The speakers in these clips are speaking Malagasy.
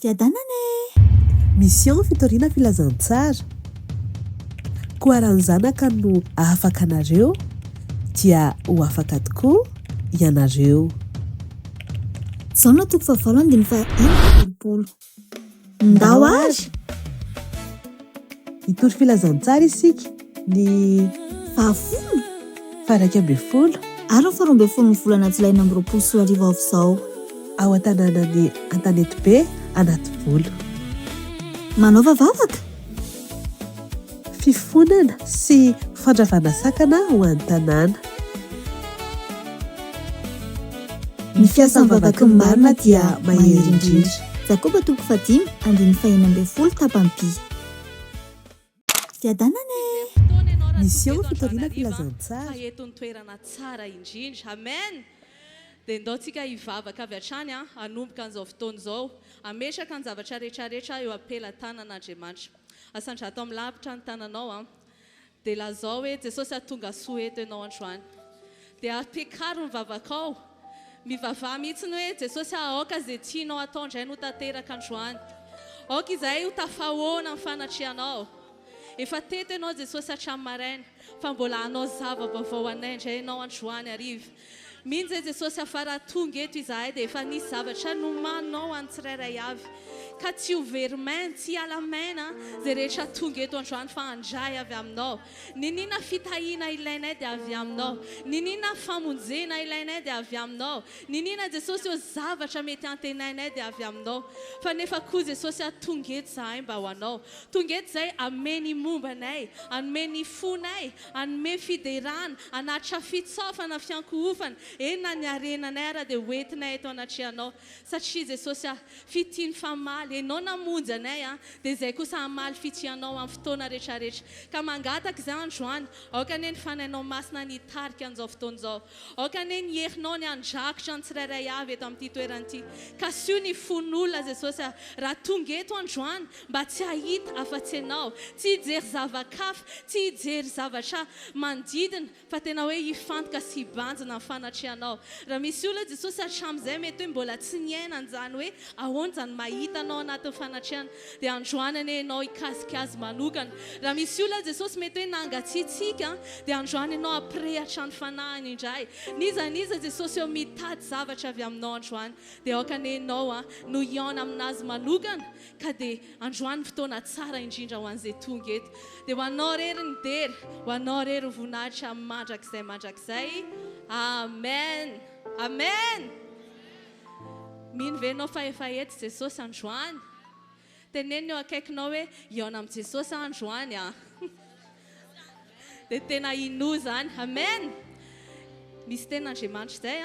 Fiadanane! Mission fitoriana filazantsara. Koa raha ny zanaka no afaka anareo dia ho afaka tokoa ianareo. Izao no toko fahavalo dia fa ino ndao ary Hitory filazantsara isika ny fahafolo faraika ambin'ny folo ary faharoa ambin'ny folo ny volana Jolay amby roapolo sy roa arivo avy izao ao an-tanànan'ny Antanety-be Anativolo. Manao vavaka, Fifonana sy fandravana sakana ho an'ny tanàna. ny fiasan'ny vavaka ny marina dia mahery indrindra. Jakoba toko fadimy andiny fahiny ambin'ny folo tapam-by. Fiadanane! Mission fitoriana filazantsara. Etony toerana tsara indrindra. Amen. Dia ndaontsika hivavaka avy hatrany hanomboka an'izao fotoana izao. Ametraka ny zavatra rehetrarehetra eo ampelantanan'Andriamanitra. Asandrato amin'ny lavitra ny tananao dia lazao hoe Jesosy ahatonga soa eto ianao androany. Dia ampiakaro ny vavakao. Mivavaha mihitsy ny hoe Jesosy aoka izay tianao atao indray no tanteraka androany. Aoka izay ho tafahoana amin'ny fanatrianao. Efa teto ianao Jesosy hatramin'ny maraina fa mbola hanao zava-baovao anay indray ianao androany hariva. Mihitsy Jesosy afara tonga eto izahay dia efa nisy zavatra nomanao any tsirairay avy. Ka tsy ho verimaina, tsy hiala maina izay rehetra tonga eto androany fa handray avy aminao. Ninina fitahiana ilainay dia avy aminao. Ninina famonjena ilainay dia avy aminao. Ninina Jesosy eo zavatra mety antenainay dia avy aminao. Fa nefa koa Jesosy tonga eto izahay mba ho anao. Tonga eto izay ameny mombanay, anome fonay, anome fiderana, anatra fitsofana, fiankohofana. Ena ny arenanay ara dia hoentinay eto anatrehanao. Satria Jesosy fitiany famaly. Enao namonjy anay dia izay kosa hamaly fitianao amin'ny fotoana rehetrarehetra. Ka mangataka izay androany, aoka anie ny fanainao masina ny hitarika an'izao fotoana izao. Aoka anie ny herinao ny handrakotra ny tsirairay avy eto amin'ity toerana ity. Ka sy io ny fon'olona Jesosy raha tonga eto androany mba tsy hahita afa-tsy ianao, tsy hijery zavakafa, tsy hijery zavatra manodidina fa tena hoe hifantoka sy hibanjina amin'ny fanatrianao. Raha misy olona Jesosy hatramin'izay mety hoe mbola tsy niaina an'izany hoe ahoana izany mahita anao anatin'ny fanatriana dia androany anie ianao hikazikazy manokana. Raha misy olona Jesosy mety hoe nangatsiatsika dia androany ianao hampirehatra ny fanahiny indray. Niza Jesosy eo mitady zavatra avy aminao androany dia aoka anie ianao no hiaona aminazy manokana ka dia androany fotoana tsara indrindra ho an'izay tonga eto. Dia ho anao rery ny dery, ho anao rery voninahitra mandrakizay. Amen. Amen. Mino ve ianao fa efa eto Jesosy androany? Tenenina eo akaikinao hoe hiaona amin'ny Jesosy androany dia tena ino izany. Amen. Misy ten'Andriamanitra izay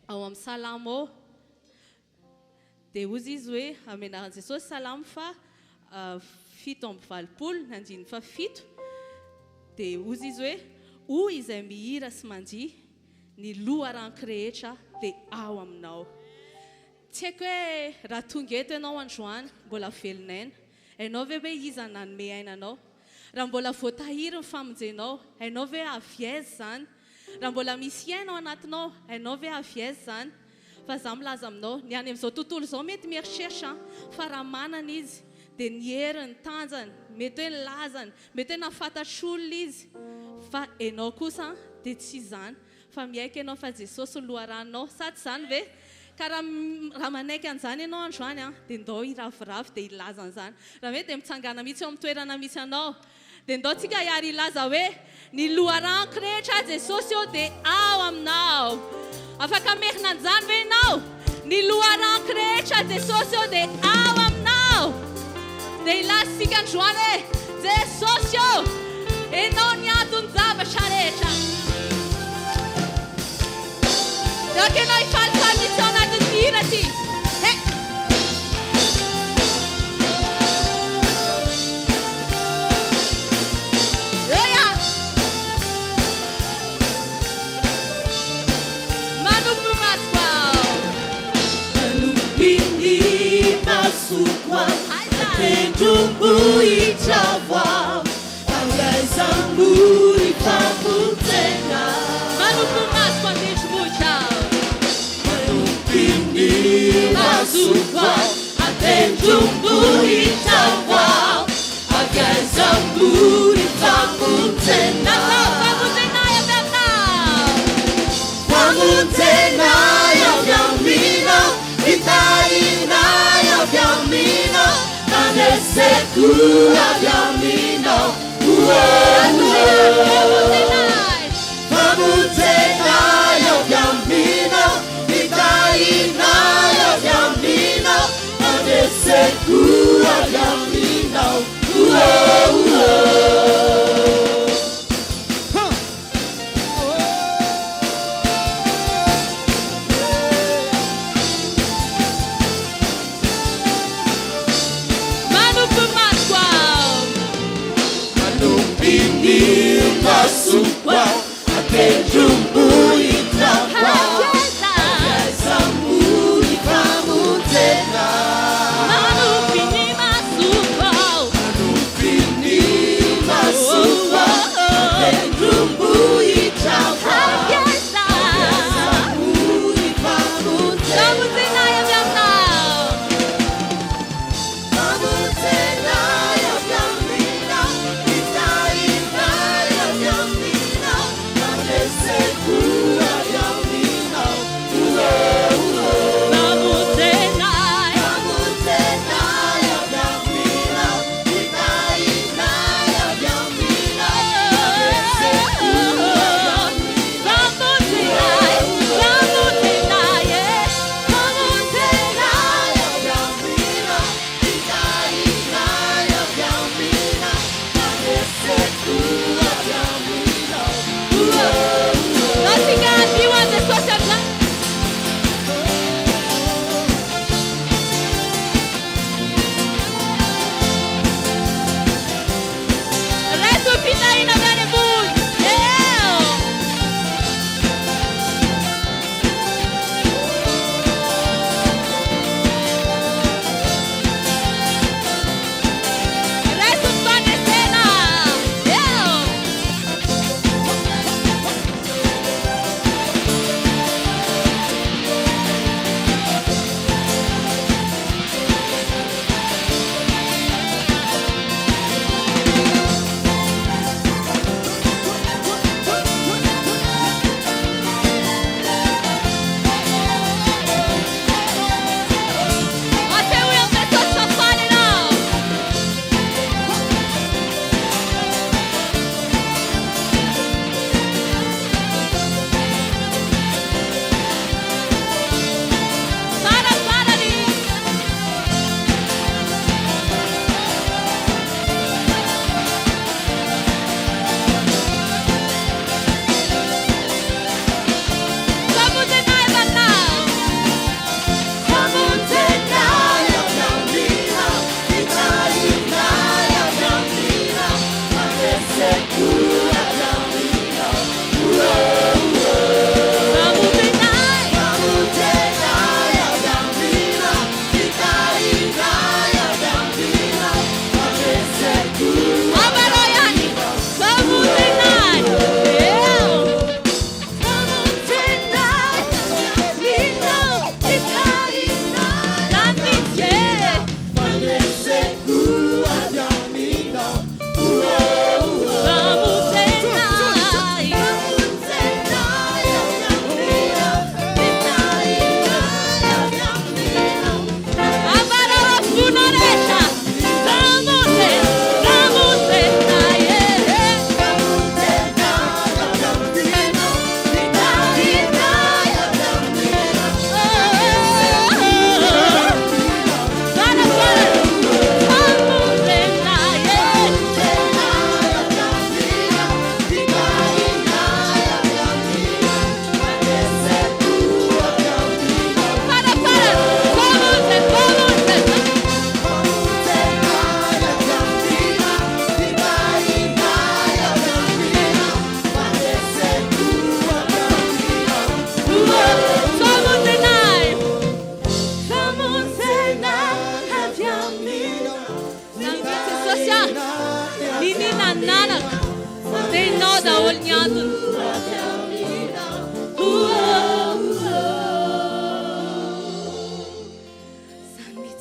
ao amin'ny salamo ao. Dia hozy izy hoe amenaran'i Jesosy salamo fa 7:valopolo, dia hozy izy hoe hoy izay mihira sy mandihy ny loharanko rehetra dia ao aminao. Tsy haiko hoe raha tonga eto ianao androany mbola velonaina, hainao ve hoe iza nanome ainanao? Raha mbola voatahiry ny famonjenao, hainao ve aviaiza izany? Raha mbola misy iainao anatinao, hainao ve aviaiza izany? Fa izaho milaza aminao, ny any amin'izao tontolo izao mety mieritreritra fa raha manana izy dia ny heriny, tanjany, mety hoe lazany, mety hoe nafantatr'olona izy. Fa ianao kosa dia tsy izany, fa miaika ianao fa Jesosy ny loharanao, sa tsy izany ve? Ka raha manaiky an'izany ianao androany dia ndao hiravoravo dia hilaza an'izany. Raha hoe dia mitsangana mihitsy eo amin'ny toerana misy anao dia ndao tsika hiary hilaza hoe ny loharanko rehetra Jesosy eo dia ao aminao. Afaka merina an'izany ve ianao? Ny loharanko rehetra Jesosy eo dia ao aminao. Dia hilaza sika androany hoe Jesosy eo, ianao ny antony zavatra rehetra. Dia que nós falamos isso na mentira ti. Olha. Manu Pascoal. Manu Pini Pascoal. Tentumbu itava. Angazambu ipakutena. Manu Pascoal diz muito. Azúcar, até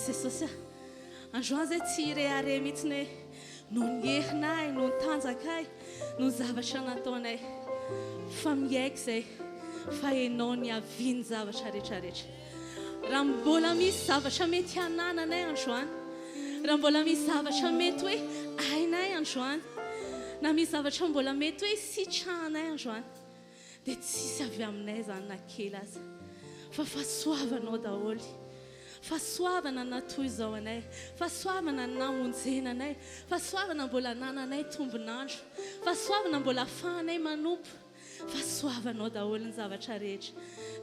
Jesosy androany zay tsy reare mihitsiny hoe no ny herinay no ny tanjakay no ny zavatra nataonay fa miaiky zay fa enao ny aviany zavatra rehetrarehetra raha mbola misy zavatra mety hanananay androany raha mbola misy zavatra mety hoe ainay androany na misy zavatra mbola mety hoe sitrahanay androany dia tsisy avy aminay zany na kely aza fa fahasoavanao daholy fahasoavana natoy izao anay fahasoavana namonjena anay fahasoavana mbola nananay tombonandro fahasoavana mbola afahanay manompo fahasoavanao daholo ny zavatra rehetra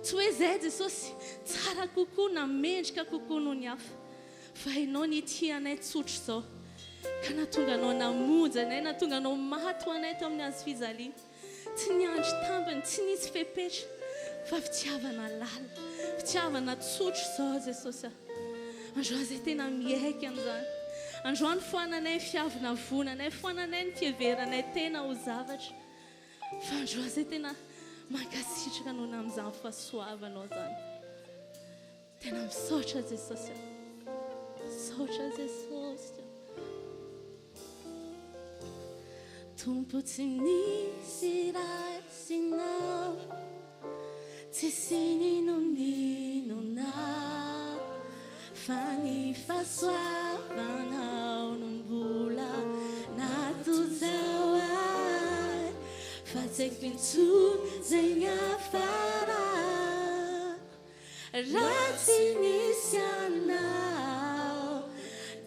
tsy hoe zay Jesosy tsara kokoa na mendrika kokoa noho ny hafa fa ianao nity anay tsotro izao ka natonga anao namonjy anay natonga anao maty ho anay tao amin'ny azo fizaliana tsy niandry tambiny tsy nisy fepetra fa fitiavana lala fitiavana tsotro izao Jesosy androany zay tena miaiky an'izany androany foananay fiavina vonanay foananay ny fieveranay tena ho zavatra fa androany zay tena mankasitraka noho amin'izany fahasoavanao zany tena misaotra Jesosy misaotra Jesosy Tompo tsy nisy raha sinao tsy sininon'inona fa ny fahasoavanao no mbola natozao ay fa tsy haiko intsony zay ny afara raha tsy nisy anao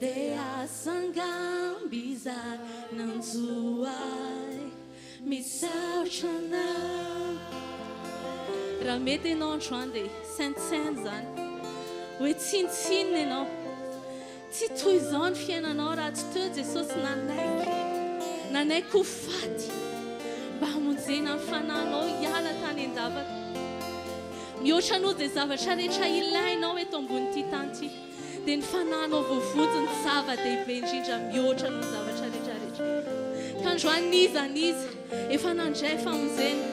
dia asangamby izay nanjoay misaotra anao raha mety ianao androany dia saintsiny zany hoe tsinitsinina ianao tsy toy izao ny fiainanao raha tsy teo Jesosy nanaiky ho faty mba hamonjena ny fanahinao hiala tany an-davaka mihoatra anao dia zavatra rehetra ilainao eto ambon'ity tany ity dia ny fanahinao voavonjy ny zava-dehibe indrindra mihoatra anao ny zavatra rehetrarehetra ka androany niza efa nandray famonjena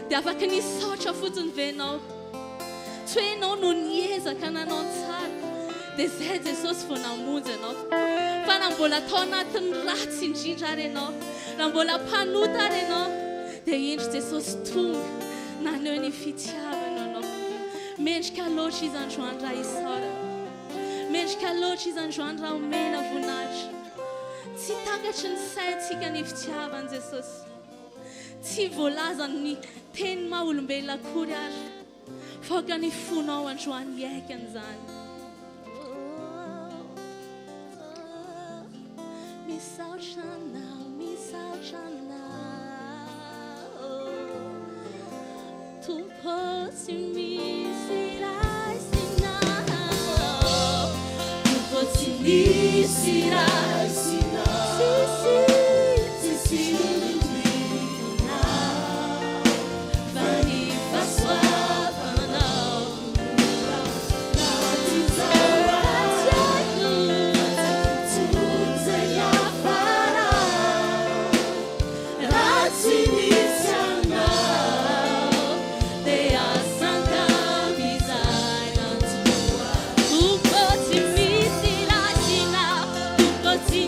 dia afaka nisaotra fotsiny venao tsy hoe ianao no niezaka nanao tsara dia zay Jesosy vao namonjy ianao fa raha mbola atao anatin'ny ratsy indrindra ary ianao raha mbola mpanota ary ianao dia indro Jesosy tonga naneho ny fitiavana anao mendrika loatra izy androany raha isaora mendrika loatra izy androany raha omena voninahitra tsy takatry ny saintsika ny fitiavany Jesosy tsy voalaza ny teny maha olombelona akory ary fa ny fonao androany hiaiky an'izany misaotra anao Tompo tsy misy raha sinao Tompo tsy misy raha sinao tsy sinona fa ny fahasoavanao Sim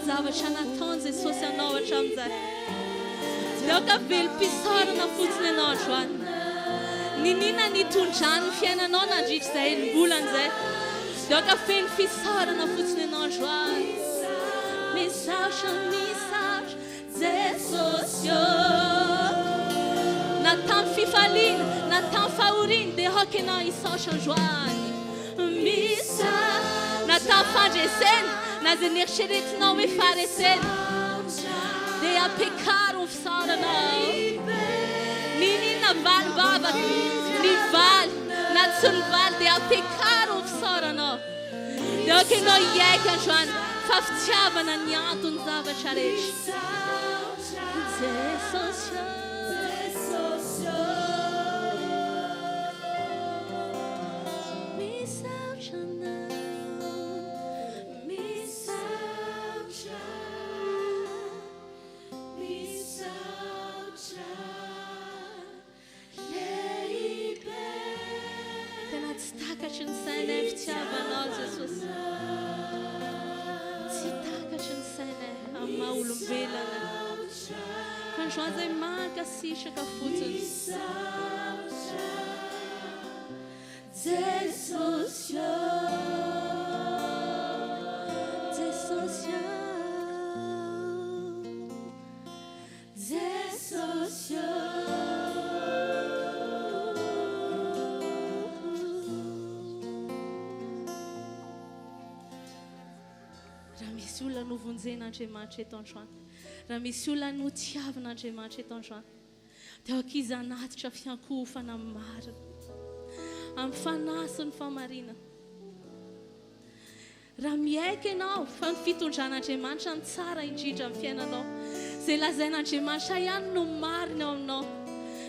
zavatra nataony Jesosy anao hatramin'izay. Dia ka velom-pisarana fotsiny ianao androany. Ninina nitondrany fiainanao nandritra izay enim-bolana izay. Dia ka feno fisarana fotsiny ianao androany. Misaotra Jesosy na tamin'ny fifaliana na tamin'ny fahoriana dia hoka ianao hisaotra androany. Na tamin'ny fandresena na izay nieritreretinao hoe faharesena dia ampiakaro ny fisaranao. Ninina valim-bavaka ny valy na tsy ny valy dia ampiakaro ny fisaranao. Dia hoka ianao hiaika androany fa fitiavana ny antony zavatra rehetra. Jesosy takatry ny sainay fitiavanao Jesosy. Tsy takatry ny sainay amin'ny maha olombelona. Fa androany izay mankasitraka fotsiny. Jesosy Jesosy Jesosy misy olona novonjen'Andriamanitra eto androany. Raha misy olona notiavin'Andriamanitra eto androany. Dia ankizy anatitra fiankofana marina. Amin'ny fanasiny famarina. Raha miaika ianao fa ny fitondran'Andriamanitra ny tsara indrindra amin'ny fiainanao. Izay lazain'Andriamanitra ihany no marina ao aminao.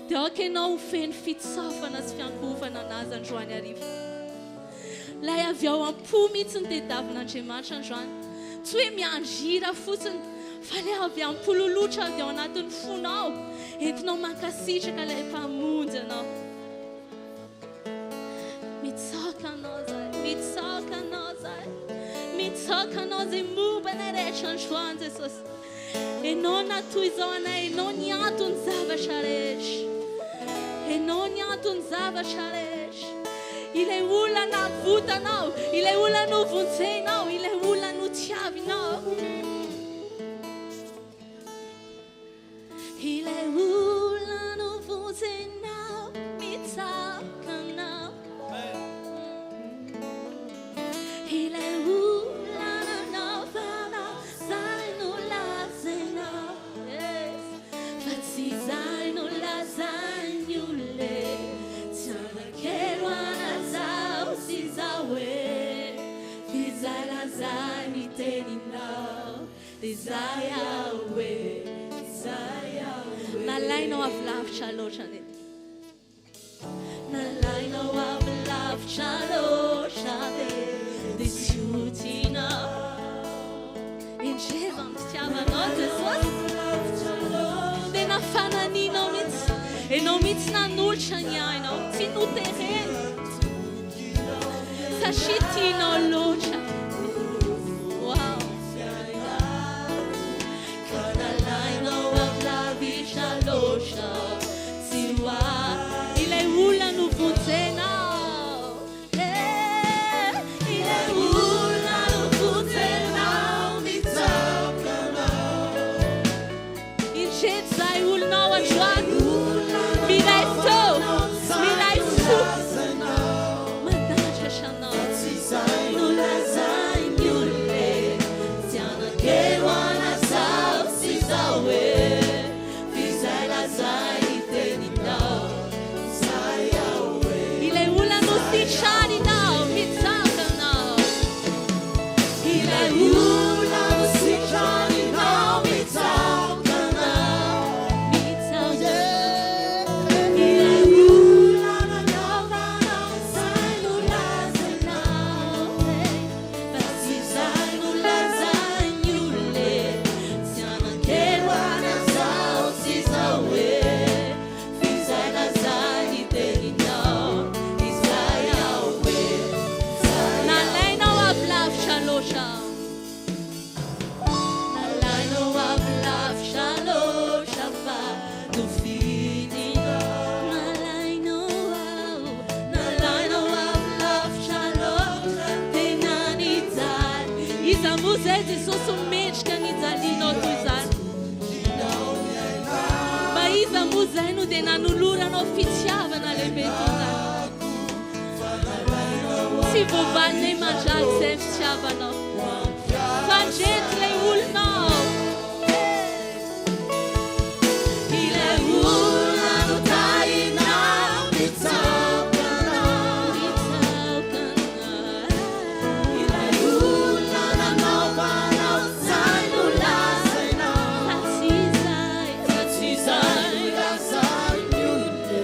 Dia aoka ianao ho feno fitsafana sy fiankofana anazy androany hariva. Ilay avy ao am-po mihitsy ny tediavin'Andriamanitra androany. Tsy hoe miandrira fotsiny fa ilay avy am-pololotra avy ao anatin'ny fonao entinao mankasitraka ilay mpamonjy anao. Mitsaoka anao izay, mitsaoka anao izay, mitsaoka anao izay momba anay rehetra androany Jesosy. Ianao natoy izao anay, ianao ny antony zavatra rehetra. Ianao ny antony zavatra rehetra. Ilay olona navotanao, ilay olona novonjenao, ilay olona notiavinao. Ilay olona novonjenao, mitsaoka anao. Ilay olona nanaovanao, izay no lazainao. Fa tsy izay no lazainy olona. Tsy anakelo anazao sy izao hoe izay lazay ny teninao. Izay aho hoe, izay aho hoe. Nalainao avy lavitra loatra ane. Nalainao avy lavitra loatra be. Dia tsy otinao. Indreva amin'ny fitiavanao Jesosy. Dia nafananianao mihitsy. Ianao mihitsy nanolotra ny ainao. Tsy noterena. Satria tianao loatra. Wow. Ka nalainao avy lavitra loatra. Tsy hoa ilay olona novonjenao. Ilay olona novonjenao, mitsaoka anao. Indreto izay olonao androany. Milay fo, milay fo. Mandatra sanao. No lazainy. hoe Jesosy mendrika nijalinao toy izany. Mba iza moa izay no dia nanoloranao fitiavana lehibe toy izany. Tsy voavalinay mandraky izay fitiavanao. Fandrety ilay olonao. Ilay olona no tainao mitsaokana. Ilay olona nanaovanao izay no lazainao. Fa tsy izay lazainy olona.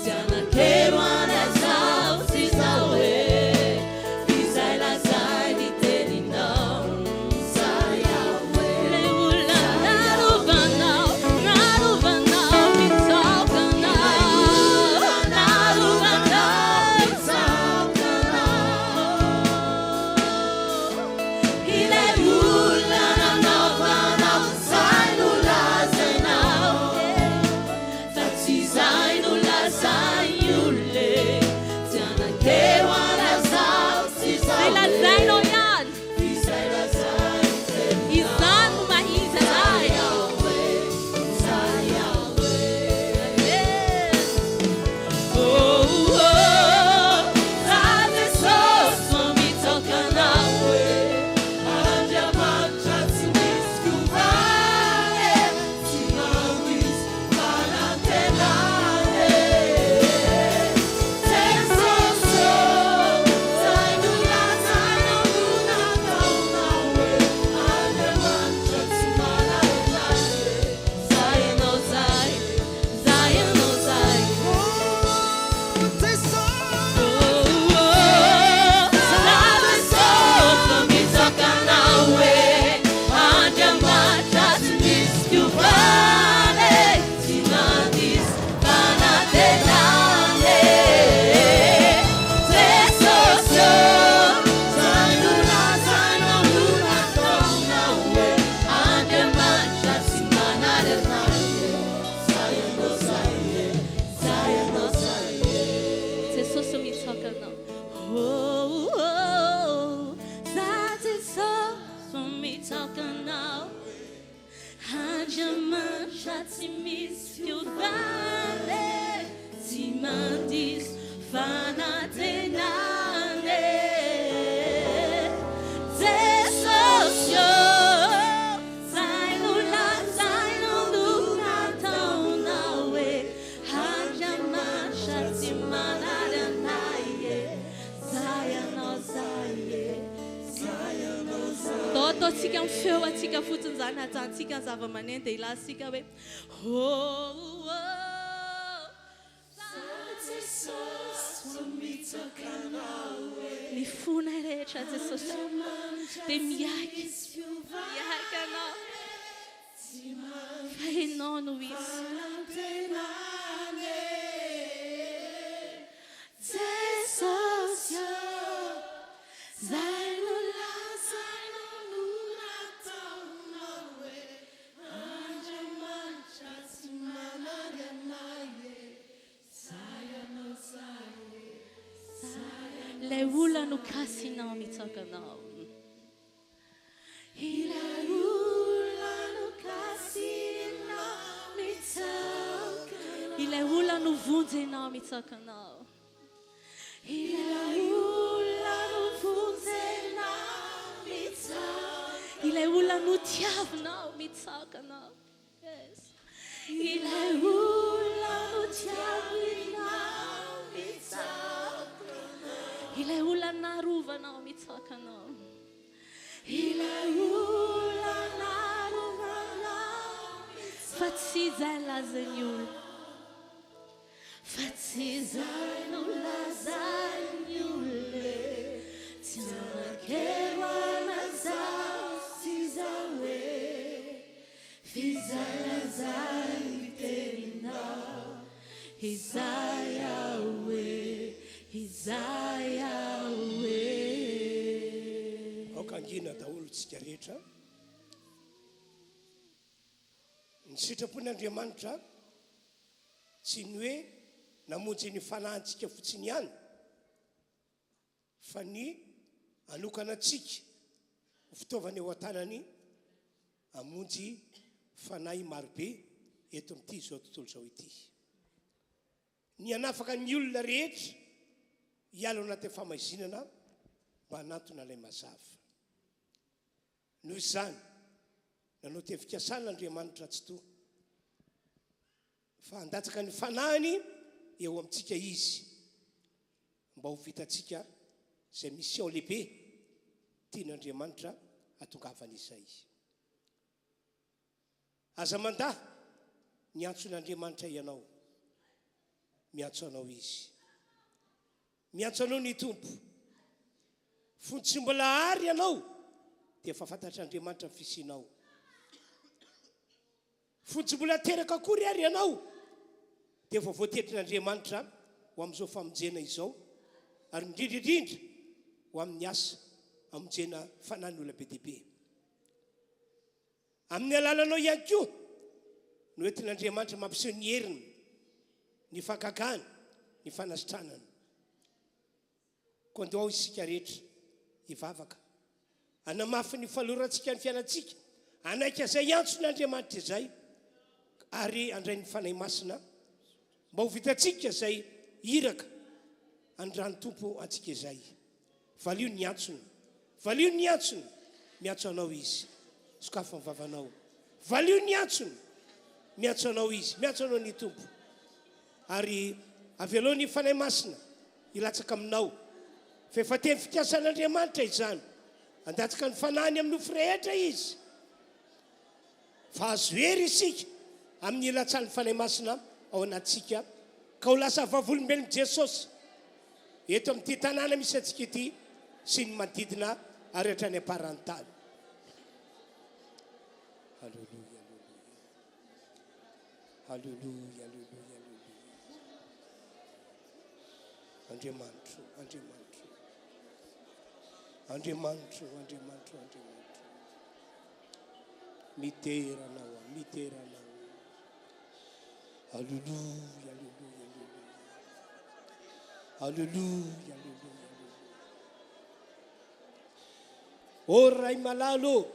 Tsy anakero an'izao tsy izao hoe izay lazainy teninao. Izay hoe ilay olona narovanao mitsaokanao. Narovanao mitsaokanao. Ilay olona nanaovanao izay no lazainao. Fa tsy izay no lazainy olona. Tsy anakero an'izao tsy izao hoe lazainao ihany. Izay lazainy teninao. Izany no mahiza zay. Ataontsika amin'ny feo atsika fotsiny izany hajantsika ny zava-maneno dia ilansika hoe ny fonay rehetra Jesosy dia miaiky anao. Fa ianao no izy. Jesosy zay no lazainao no nataonao hoe Andriamanitra tsy manary anay. Zay anao zay. Ilay olona no kasinao mitsaokanao. Ilay olona no kasinao mitsaokanao. Ilay olona no vonjenao mitsaokanao. Ilay olona no vonjenao mitsaokanao. Ilay olona no tiavinao mitsaokanao. Yes. Ilay olona no tiavinao mitsaokanao. Ilay olona narovanao mitsaokanao. Ilay olona narovanao mitsaokanao. Fa tsy izay lazainy olona. Fa tsy izay no lazainy olona. Tsy anakero an'izao tsy izao hoe izay lazainy teninao. Izay hoe aokangina daholo tsika rehetra. Ny sitrapon'Andriamanitra tsy ny hoe namonjy ny fanahintsika fotsiny ihany, fa ny anokana antsika fitaovana eo an-tanany amonjy fanahy marobe eto amin'ity zao tontolo zao ity. Ny anafaka ny olona rehetra hialo anaty famaizinana mba hanatona ilay mazava. Noho izany nanao tevikasana Andriamanitra tsy toa fa handatsaka ny fanahiny eo amintsika izy mba ho vitantsika izay mission lehibe tian'Andriamanitra hatongavana izay. Aza mandaha miantso n'Andriamanitra ianao, miantso anao izy, miantso anao ny tompo. Fontsy mbola ary ianao dia efa fantatr'Andriamanitra ny fisianao. Fontsy mbola teraka akory ary ianao dia efa voatetrin'Andriamanitra ho amin'izao famonjena izao, ary indrindraindrindra ho amin'ny asa amonjena fanahy ny olona be dehibe. Amin'ny alalanao ihany koa no entin'Andriamanitra mampiseho ny heriny, ny fakakany, ny fanasitranany. Koa andao isika rehetra hivavaka, hanamafy ny falorantsika ny fiainantsika, anaika izay antso n'Andriamanitra izay, ary andray ny fanahy masina mba ho vitantsika izay hiraka andrany tompo antsika izay. Valio ny antsony, valio ny antsony, miantso anao izy, sokafa ny vavanao. Valio ny antsony, miantso anao izy, miantso anao ny tompo. Ary avelo ny fanahy masina ilatsaka aminao. Fa efa teny fikasan'Andriamanitra izany, handatsaka ny fanahiny amin'ny nofo rehetra izy. Fa azo hery isika amin'ny ilatsan'ny fanahy masina ao anatsika, ka ho lasa vavolombelon'i Jesosy eto amin'ity tanàna misy antsika ity sy ny manodidina ary hatrany am-paran'ny tany. Halleluja, halleluja, halleluja, halleluja. Andriamanitro, Andriamanitro, Andriamanitro, Andriamanitro, Andriamanitro. Miteranao, miteranao. Halleluja, halleluja, halleluja. Halleluja, halleluja. O ray malalo,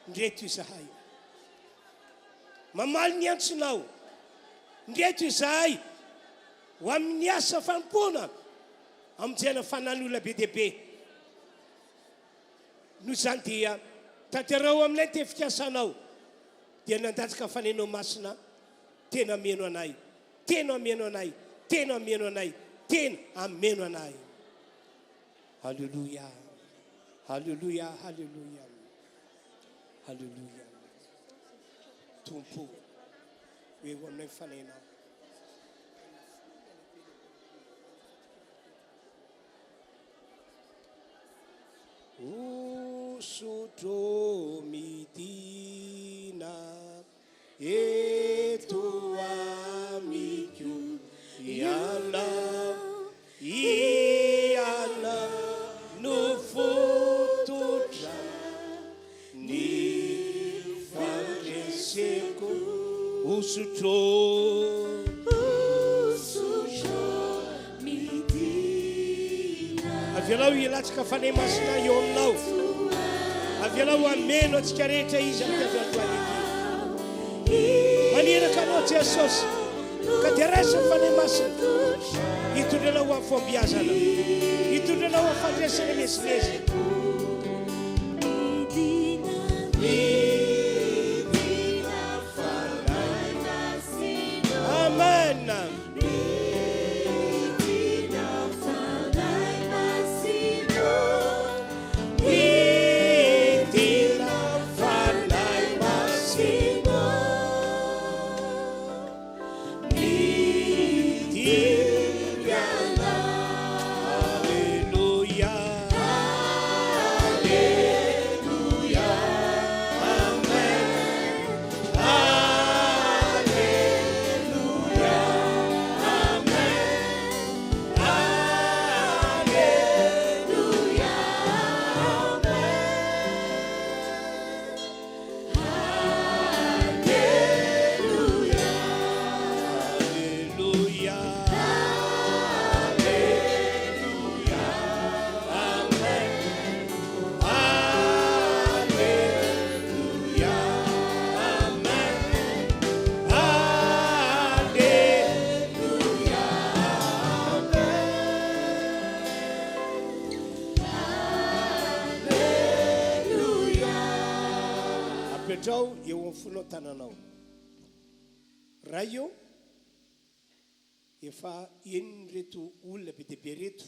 ndreto izahay. Mamaly ny antsonao, ndreto izahay ho amin'ny asa fampona amonjena fanahy ny olona be dehibe. Noho izany dia tanterao aminay tefikasanao dia nandatsaka fanenao masina tena ameno anay, tena ameno anay, tena ameno anay, tena ameno anay. Halleluja, halleluja, halleluja, halleluja. Tompo hoe ho aminay fanenao. Usutro midina eto amiku iala no fototra ni fandreseko. Usutro avialao ilatsika fanahy masina eo aminao, avialao ameno atsika rehetra izy amin'ny androany ity. Maniraka anao Jesosy ka dia raisa fanahy masina hitondranao amin'ny fombiazana, hitondranao amin'ny fandresana mezimezy. Amen. Hallelujah. toetrao eo amin'ny fonao tananao raha io efa eniny reto olona be deaibe reto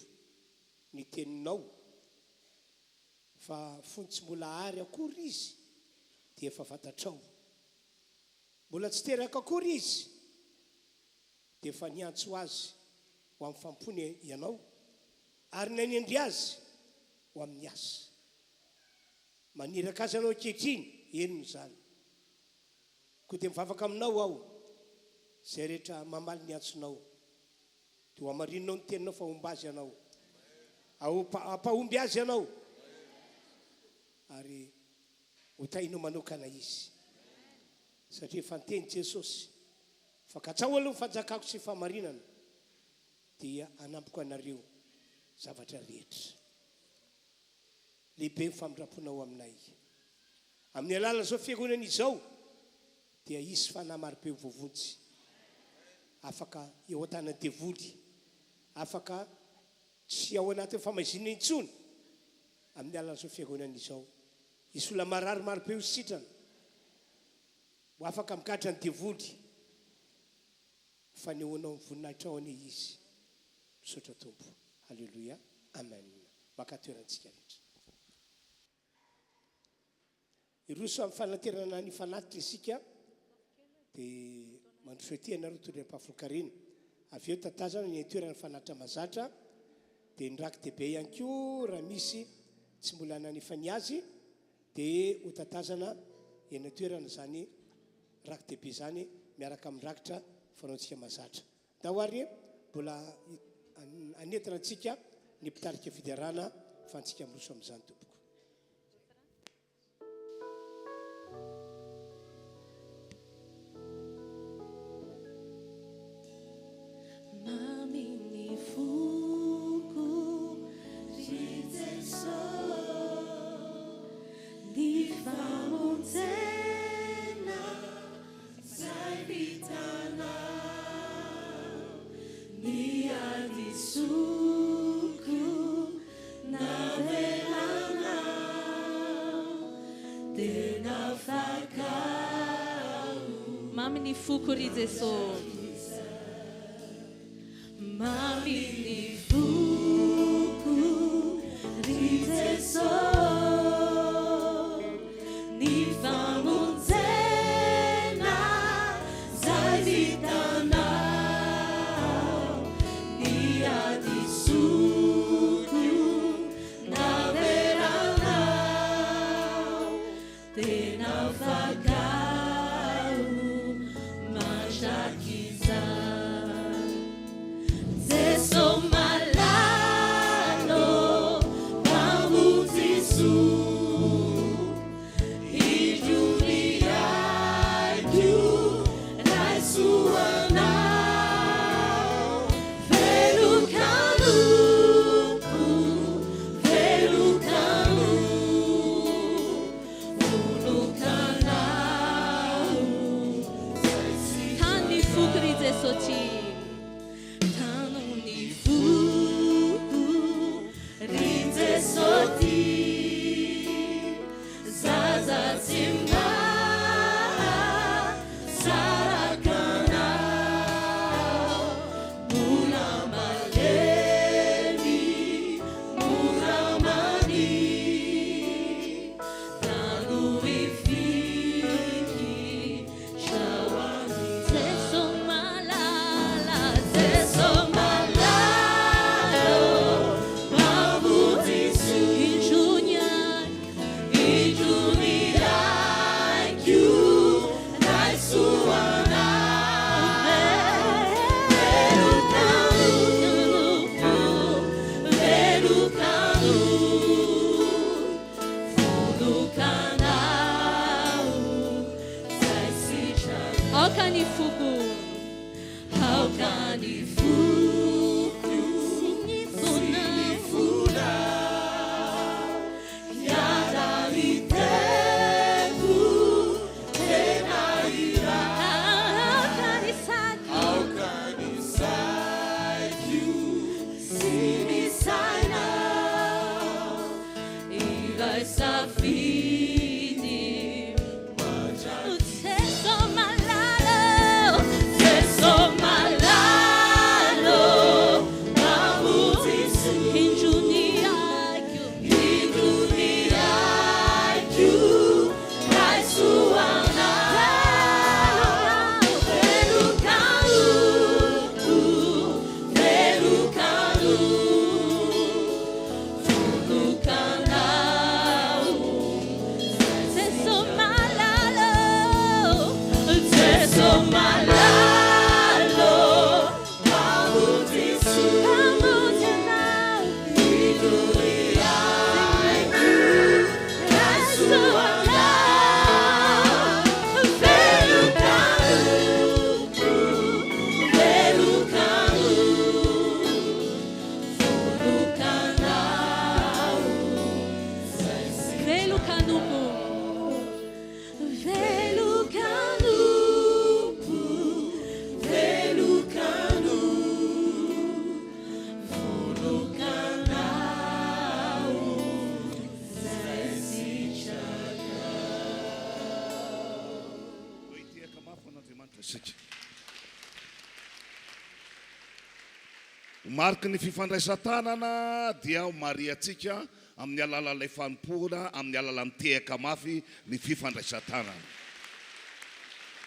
ny teninao fa fontsy mbola ary akory izy dia efa fantatrao mbola tsy teraka akory izy dia efa niantso azy ho amin'ny fampony ianao ary nanendry azy ho amin'ny asa maniraka azy anao ankehitriny enony zany koa dia mivavaka aminao aho zay rehetra mamaly ny antsonao dia ho amarinonao ny teninao fa homba azy ianao ampahomby azy ianao ary hotainao manokana izy satria fanteny Jesosy fakatsao aloha ny fanjakako sy famarinana dia anampiko anareo zavatra rehetra lehibe mifamindramponao aminay amin'ny alala zao fiangonana izao dia isy fanahy marobe vovontsy afaka eo an-tanany devoly afaka tsy ao anatin'ny famaizina intsony amin'ny alala zao fiangonana izao isy olona marary marobe ho sitrana ho afaka mikatra ny devoly fanehoanao ny voninahitra ao ane izy misaotra tompo halleloia amen maka toerantsika rehetra iroso amin'ny fanaterana ny fanatitra isika dia mandrosoety ianareo tondram-pahafolokariana avy eo tatazana ny toerana fanatitra mazatra dia ndraky deaibe ihany koa raha misy tsy mbola nanefany azy dia ho tatazana eny toerana zany raky deaibe zany miaraka amin'ny rakitra fanaontsika mazatra da hoary mbola anentina antsika ny mpitarika fidarana fa antsika miroso amin'izany tompoko Mamini fuku rizeso. Mamini fuku rizeso. Ni famunzena zaitana. Ni adisuku na verana. Tena vaka. sika. Mariky ny fifandraisan-tanana dia mariatsika amin'ny alalan'ilay fanompoana, amin'ny alalan'ny tehaka mafy ny fifandraisan-tanana.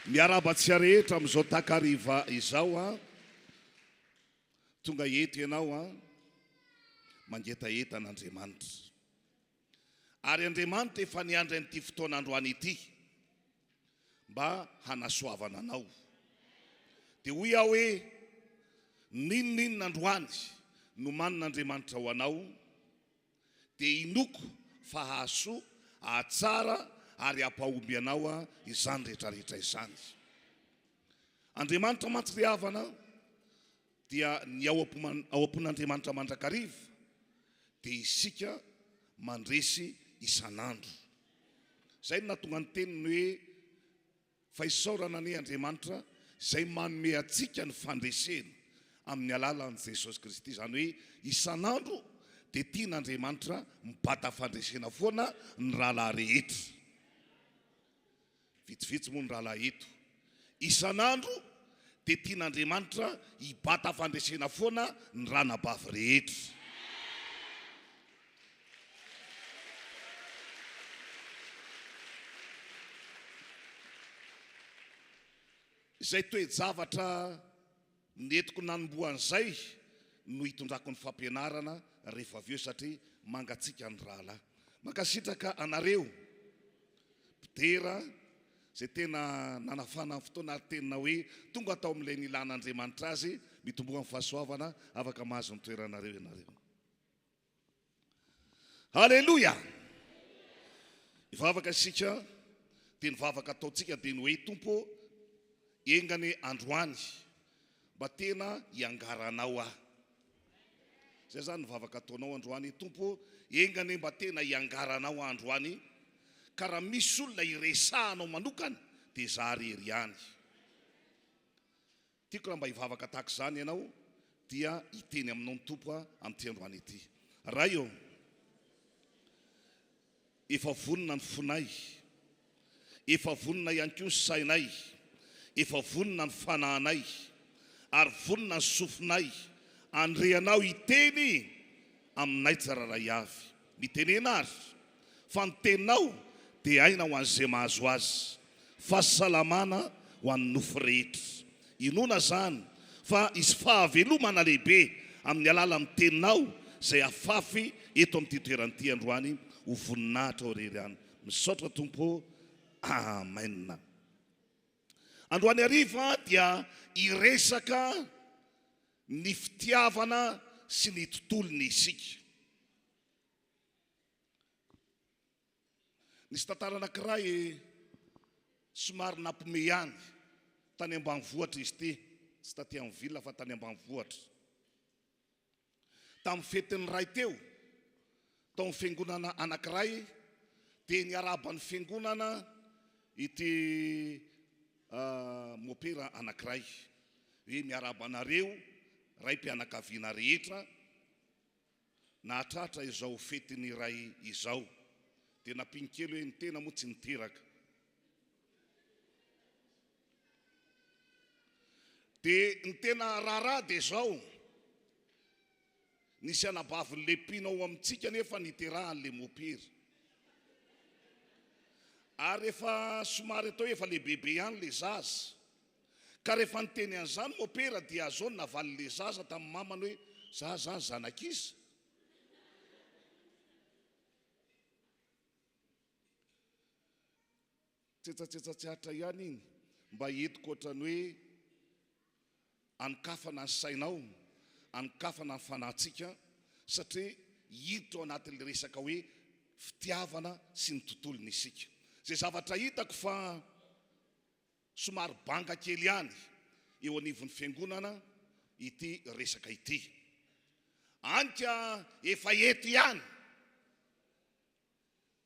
Miarabantsika rehetra amin'izao takariva izao a, tonga eto ianao a, mangetaeta an'Andriamanitra. Ary Andriamanitra efa niandry an'ity fotoan'androany ity mba hanasoavana anao. Dia hoy aho hoe ninninona androany no manin'Andriamanitra ho anao, dia inoko fa hahasoa, hahatsara ary hampahomby anao a izany rehetrarehetra izany. Andriamanitra mantsy ry havana dia ny ao am-pon'Andriamanitra mandrakariva dia isika mandresy isan'andro. Zay no nahatonga ny teniny hoe fa isaorana ny Andriamanitra izay manome atsika ny fandresena amin'ny alalan'i Jesosy Kristy. Izany hoe isan'andro dia tian'Andriamanitra mibata fandresena foana ny rahalahy rehetra. Vitsivitsy moa ny rahalahy eto. Isan'andro dia tian'Andriamanitra hibata fandresena foana ny ranabavy rehetra. Izay toe-javatra netiko nanomboan'izay no hitondrako ny fampianarana rehefa avy eo satria mangatsika ny rahalahy. Mankasitraka anareo mpidera izay tena nanafana ny fotoana ary tenina hoe tonga atao amin'ilay nilan'Andriamanitra azy mitomboka amin'ny fahasoavana afaka mahazo ny toeranareo ianareo. Halleloja! Ivavaka isika dia ny vavaka ataontsika dia ny hoe Tompo engany androany mba tena hiangaranao aho. Zay zany ny vavaka ataonao androany. Tompo engany mba tena hiangaranao androany, ka raha misy olona iresahanao manokana dia izaho rery ihany. Tiako raha mba hivavaka tahaka izany ianao dia hiteny aminao ny Tompo amin'ity androany ity. Raha eo efa vonona ny fonay, efa vonona ihany koa ny sainay, efa vonona ny fanahinay, ary vonona ny sofinay, andreanao hiteny aminay tsiraray avy. Mitenena ary fa ny teninao dia aina ho an'izay mahazo azy, fahasalamana ho an'ny nofo rehetra. Inona zany fa isy fahavelomana lehibe amin'ny alala amin'ny teninao izay afafy eto amin'ity toeran'ity androany ho voninahitra ho rery any. Misaotra Tompo, amen. Androany hariva dia iresaka ny fitiavana sy ny tontolony isika. Nisy tantara anankiray somary nampome ihany tany ambanivohitra izy ity, tsy taty amin'ny villa fa tany ambanivohitra. Tamin'ny fetin'ny ray teo, tao amin'ny fiangonana anankiray, dia niaraban'ny fiangonana ity mopera anankiray hoe miarabanareo ray mpianakaviana rehetra nahatratra izao fetiny ray izao. Dia nampingikely hoe ny tena moa tsy niteraka. Dia ny tena raharaha dia izao, nisy anabavy lepinao amintsika nefa niterahan'le mopera. Ary rehefa somary atao efa lehibebe ihany le zaza, ka rehefa niteny an'izany mopera dia azao navaly le zaza tamin'ny mamany hoe zaza zanak'iza. Tsetsatsetsatsyatra ihany iny mba entiko ohatrany hoe anokafana ny sainao, anokafana ny fanahintsika, satria hiditra ao anatin'le resaka hoe fitiavana sy ny tontolony isika. Zay zavatra hitako fa somary banga kely ihany eo anivon'ny fiangonana ity resaka ity. Anka efa eto ihany.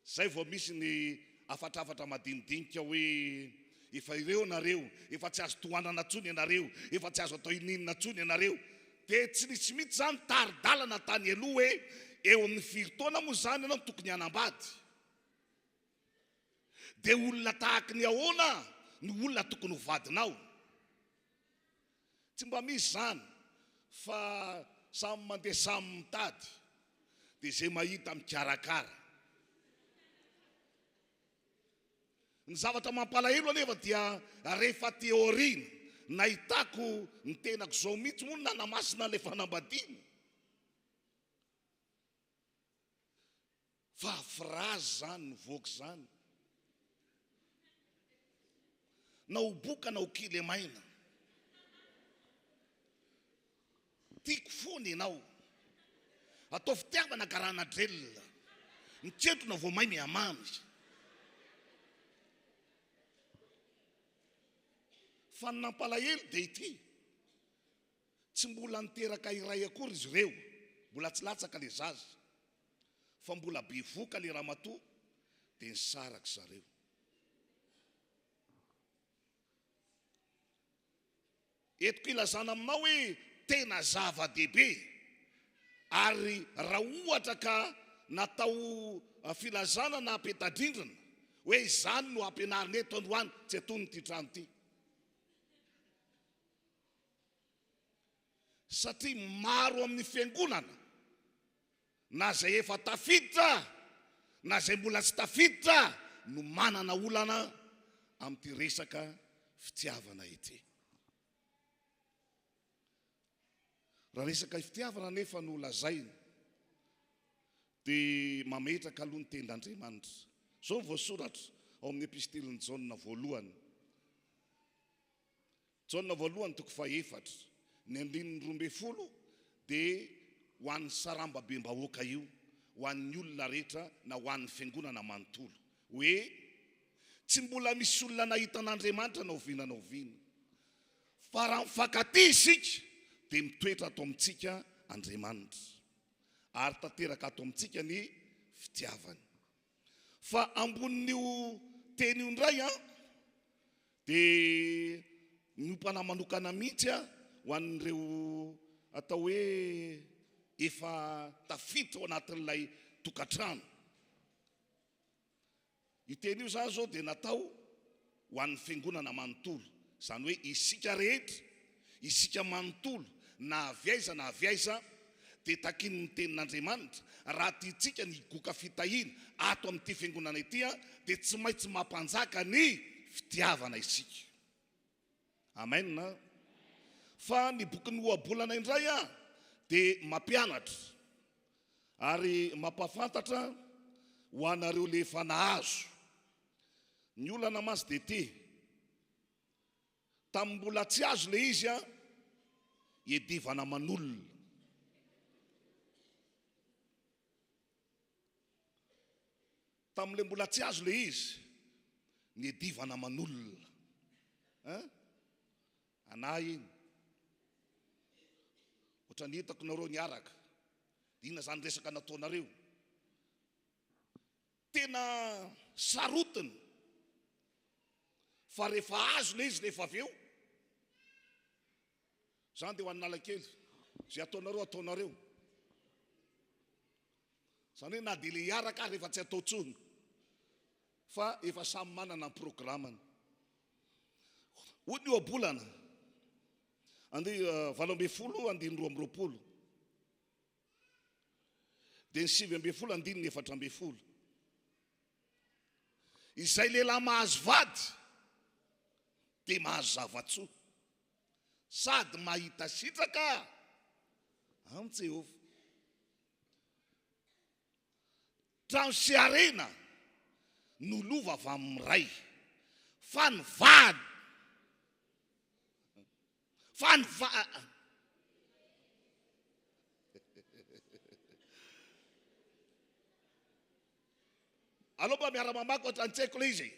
Zay vao misy ny afatrafatra madinidinika hoe efa ireo nareo, efa tsy azo tohanana tsony ianareo, efa tsy azo atao ininina tsony ianareo. Dia tsy nisy mihitsy zany taridalana tany aloha hoe eo amin'ny firy-taona moa zany ianao tokony hanambady. Dia olona tahaka ny ahoana ny olona tokony ho vadinao. tsy mba misy zany fa samy mandeha samy mitady dia zay mahita mikarakara. Ny zavatra mampalahelo anefa dia rehefa teorina nahitako ny tenako zao mihitsy moa nanamasina ilay fanambadiana. Fa frazy zany nivoaka zany. Na ho boka na ho kily maina. Tiako foana ianao. Atao fitiavana karana drelina. Mitsentona vao may miamamy. Fa nampalahelo dia ity. Tsy mbola niteraka iray akory izy ireo. Mbola tsy latsaka le zaza. Fa mbola bevoka le ramatoa dia nisaraka zareo. Etiko ilazana aminao hoe tena zava-dehibe. Ary raha ohatra ka natao filazana na apetadrindrina hoe izany no ampianarina eto androany tsy atony ity trano ity. Satria maro amin'ny fiangonana na zay efa tafiditra na zay mbola tsy tafiditra no manana olana amin'ity resaka fitiavana ity. Raha resaka fitiavana nefa no lazaina dia mametraka aloha ny tend'Andriamanitra. Zao ny voasoratra ao amin'ny epistiliny Jaona voalohany. Jaona voalohany toko faha-efatra ny andininy 12 dia ho an'ny sarambabem-bahoaka io, ho an'ny olona rehetra na ho an'ny fiangonana manontolo hoe tsy mbola misy olona nahita an'Andriamanitra na oviana na oviana. Fa raha mifankatia isika dia mitoetra ato amintsika Andriamanitra ary tanteraka ato amintsika ny fitiavany. Fa ambonin'io teny io indray dia niompana manokana mihitsy ho an'ireo atao hoe efa tafiditra ao anatin'ilay tokantrano. Io teny io zany zao dia natao ho an'ny fiangonana manontolo. Zany hoe isika rehetra, isika manontolo na aviaiza na aviaiza dia takiny ny tenin'Andriamanitra. Raha tiantsika ny goka fitahiana ato amin'ity fiangonana ity dia tsy maintsy mampanjaka ny fitiavana isika. Amen. Fa ny bokin'ny ohabolana indray dia mampianatra ary mampafantatra ho anareo le efa nahazo. Ny olana masy dia ty tamin'ny mbola tsy azo le izy iadivana manolona. Tamin'le mbola tsy azo le izy ny adivana manolona. Anahy iny otra ny hitako nareo niaraka inona zany resaka nataonareo tena sarotiny. Fa rehefa azo le izy rehefa avy eo zany dia ho an'Analakely zay ataonareo. Zany hoe na dia le hiaraka rehefa tsy atao tsony fa efa samy manana ny programany. Hoy ny ohabolana 12:20 dia ny 7:14. Izay lehilahy mahazo vady dia mahazo zavatsoa sady mahita sitraka amin'ny Jehova. Trano sy arena no lova avy amin'ny ray fa ny vady aloha mba miara-mamaky ohatran'ny tsaiko le izy.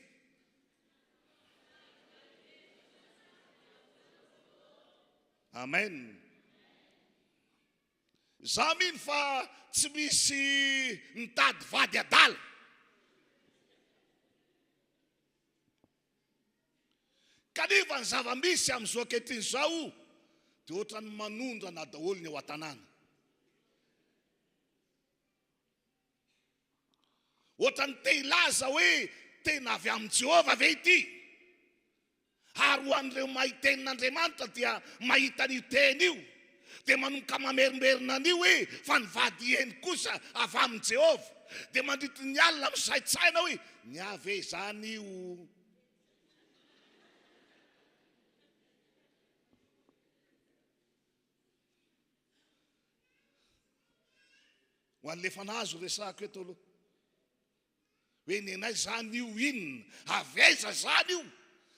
Amen. Za mino fa tsy misy nitady vady adala. Kanefa ny zava-misy amin'izao ankehitriny izao dia ohatran'ny manondrana daholo ny ao an-tanàna. Ohatran'ny te hilaza hoe tena avy amin'ny Jehova ve ity? ary ho an'ireo mahitenin'Andriamanitra dia mahita an'io teny io dia manomboka mamerimberina an'io hoe fa nivady eny kosa avy amin'ny Jehova, dia mandritra ny alina misaitsaina hoe ny ave zany io. Ho an'lefa nazo resako eto aloha hoe nenay zany io inona, aveza zany io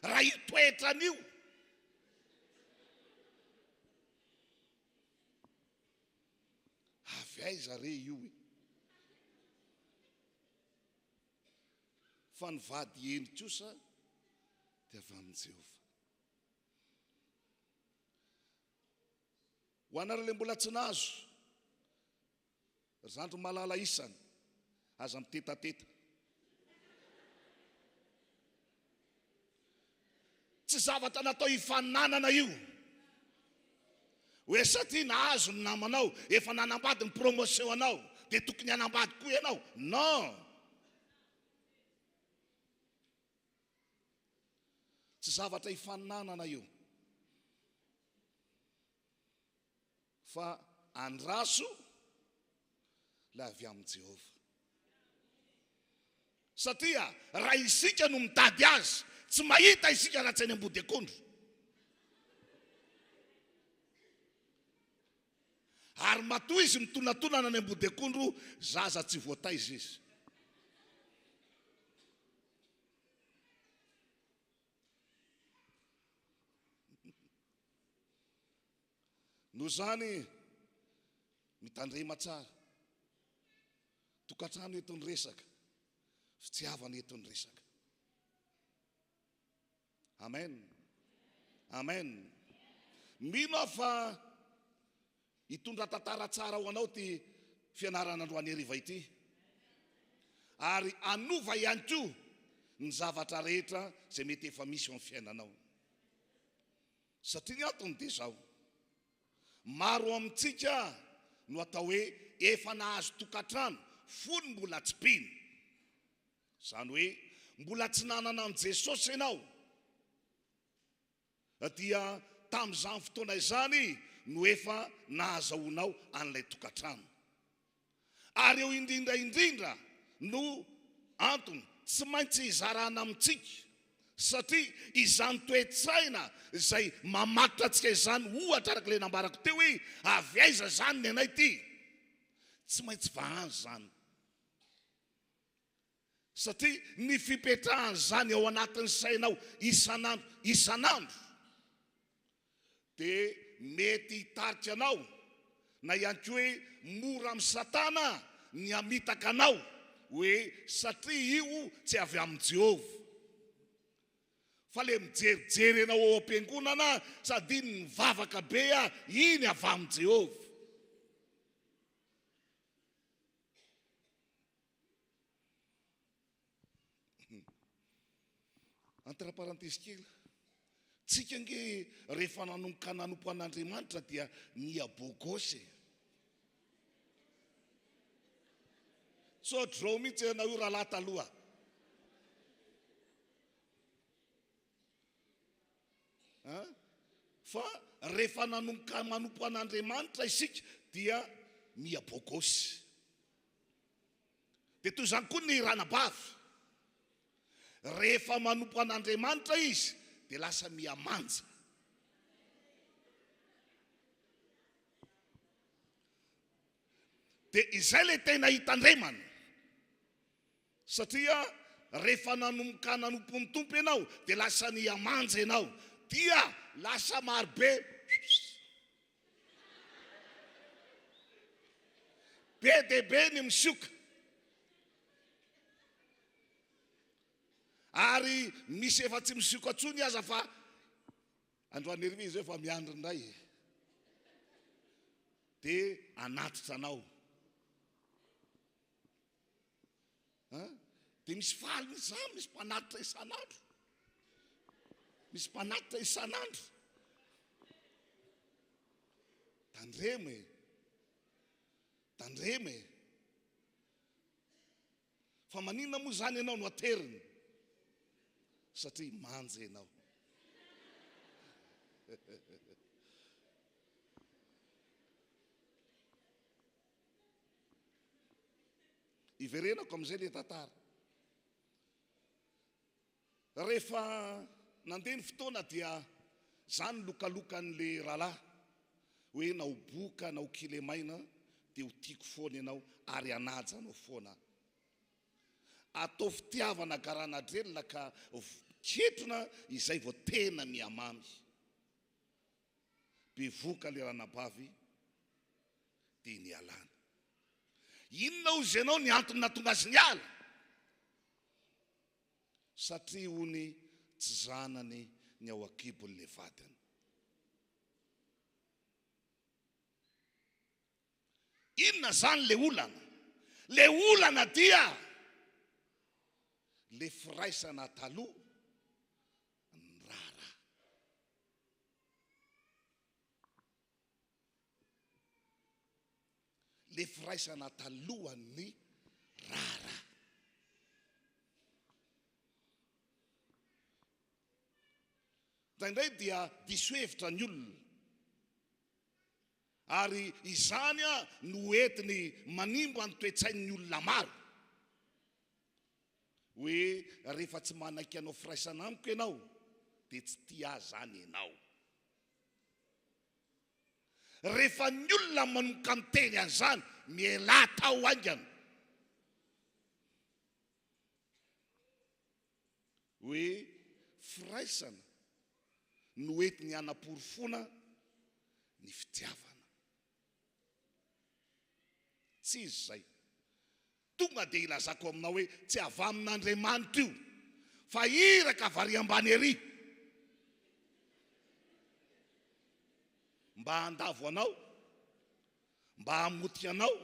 raha io toetran'io. Aveza re io e. Fa nivady eny kosa dia avy amin'ny Jehova. Ho anareo le mbola tsy nazo, zandro malala isany aza mitetateta. Tsy zavatra natao hifaninanana io hoe satria nahazo ny namanao efa nanambady ny promotion anao dia tokony hanambady koa ianao. Non, tsy zavatra hifaninanana io, fa andraso la avy amin'ny Jehova. Satria raha isika no mitady azy, tsy mahita isika raha tsy any ambody akondro. Ary matoa izy mitonatonana any ambody akondro, zaza tsy voataiza izy. No zany mitandrema tsara, tokatrano eto ny resaka, fitiavana eto ny resaka. Amen, amen. Mino aho fa hitondra tantara tsara ho anao ty fianarana androany hariva ity, ary anova ihany koa ny zavatra rehetra izay mety efa misy eo amin'ny fiainanao. Satria ny antony dia zao, maro amintsika no atao hoe efa nahazo tokatrano fony mbola tsy pino. Zany hoe mbola tsy nanana an' Jesosy ianao, dia tamin'izany fotoana izany no efa nahazahoanao an'ilay tokatrano. Ary eo indrindra no antony tsy maintsy hizarana amintsika, satria izany toe-tsaina izay mamatotra antsika izany, ohatra araka ilay nambarako teo hoe avy aiza zany ny anay ty, tsy maintsy vahany zany. Satria ny fipetrahany zany ao anatin'ny sainao isanandro dia mety hitarika anao, na ihany koa hoe mora amin'ny Satana ny hamitaka anao hoe satria io tsy avy amin'ny Jehova. Fa le mijerijery anao ao am-piangonana sady ny vavaka be iny avy amin'ny Jehova. Entre parenthèse kely, tsika nge rehefa nanomboka nanompo an'Andriamanitra dia niabogosy. Tsodrao mihitsy ianao io raha lahy taloha. Fa rehefa nanomboka manompo an'Andriamanitra isika dia miabogosy. Dia toy izany koa ny ranabavy, rehefa manompo an'Andriamanitra izy dia lasa miamanja. Dia izay le tena hitandremana, satria rehefa nanomboka nanompo ny tompo ianao dia lasa niamanja ianao, dia lasa marobe, be dia be ny misioka. Ary misy efa tsy misioka atsony aza fa androany hariva izy efa miandry indray, dia anatitra anao. Dia misy faliny izany, misy mpanatitra isanandro, misy mpanatitra isanandro. Tandreme. Fa maninona moa zany ianao no ateriny? Satria manja ianao. iverenako amin'izay le tantara. Rehefa nandeha ny fotoana dia zany lokalokan'le rahalahy hoe na ho boka na ho kilemaina dia ho tiako foana ianao ary anaja anao foana. Atao fitiavana garanadrelona ka ketrona izay vao tena miamamy. Bevoka le ranabavy dia ny alana. Inona ozy ianao ny antony natonga azy niala? Satria hony tsy zanany ny ao akibon'le vadiny. Inona zany le olana? Le olana dia le firaisana taloha ny rara. Le firaisana taloha ny rara. Indray dia diso hevitra ny olona. Ary izany no entiny manimba ny toe-tsain'ny olona maro. Hoe rehefa tsy manaiky anao firaisana amiko ianao dia tsy tia zany ianao. Rehefa ny olona manomboka miteny an'izany miela tao aingana. Hoe firaisana no entiny hanaporofona ny fitiavana. Tsy izy zay. Tonga dia ilazako aminao hoe tsy avy amin'Andriamanitra io fa iraka vary ambany ery. Mba handavo anao, mba hamotika anao,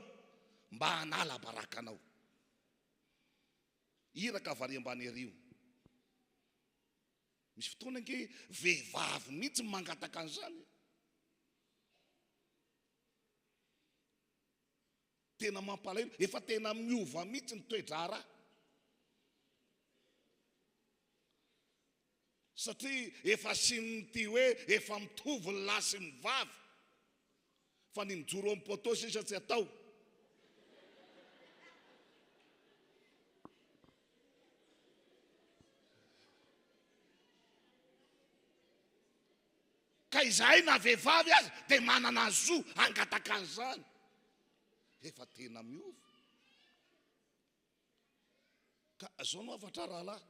mba hanala baraka anao. Iraka vary ambany ery io. Misy fotoana ange vehivavy mihitsy mangataka an'izany. Tena mampalahelo, efa tena miova mihitsy ny toe-drara. Satria efa simity hoe efa mitovy ny lahy sy ny vavy. Fa ny mijoro amin'ny poto sisa tsy atao. Ka izahay na vehivavy azy dia manana zo angataka an'izany. Efa tena miova. Ka zao no afatra rahalahy.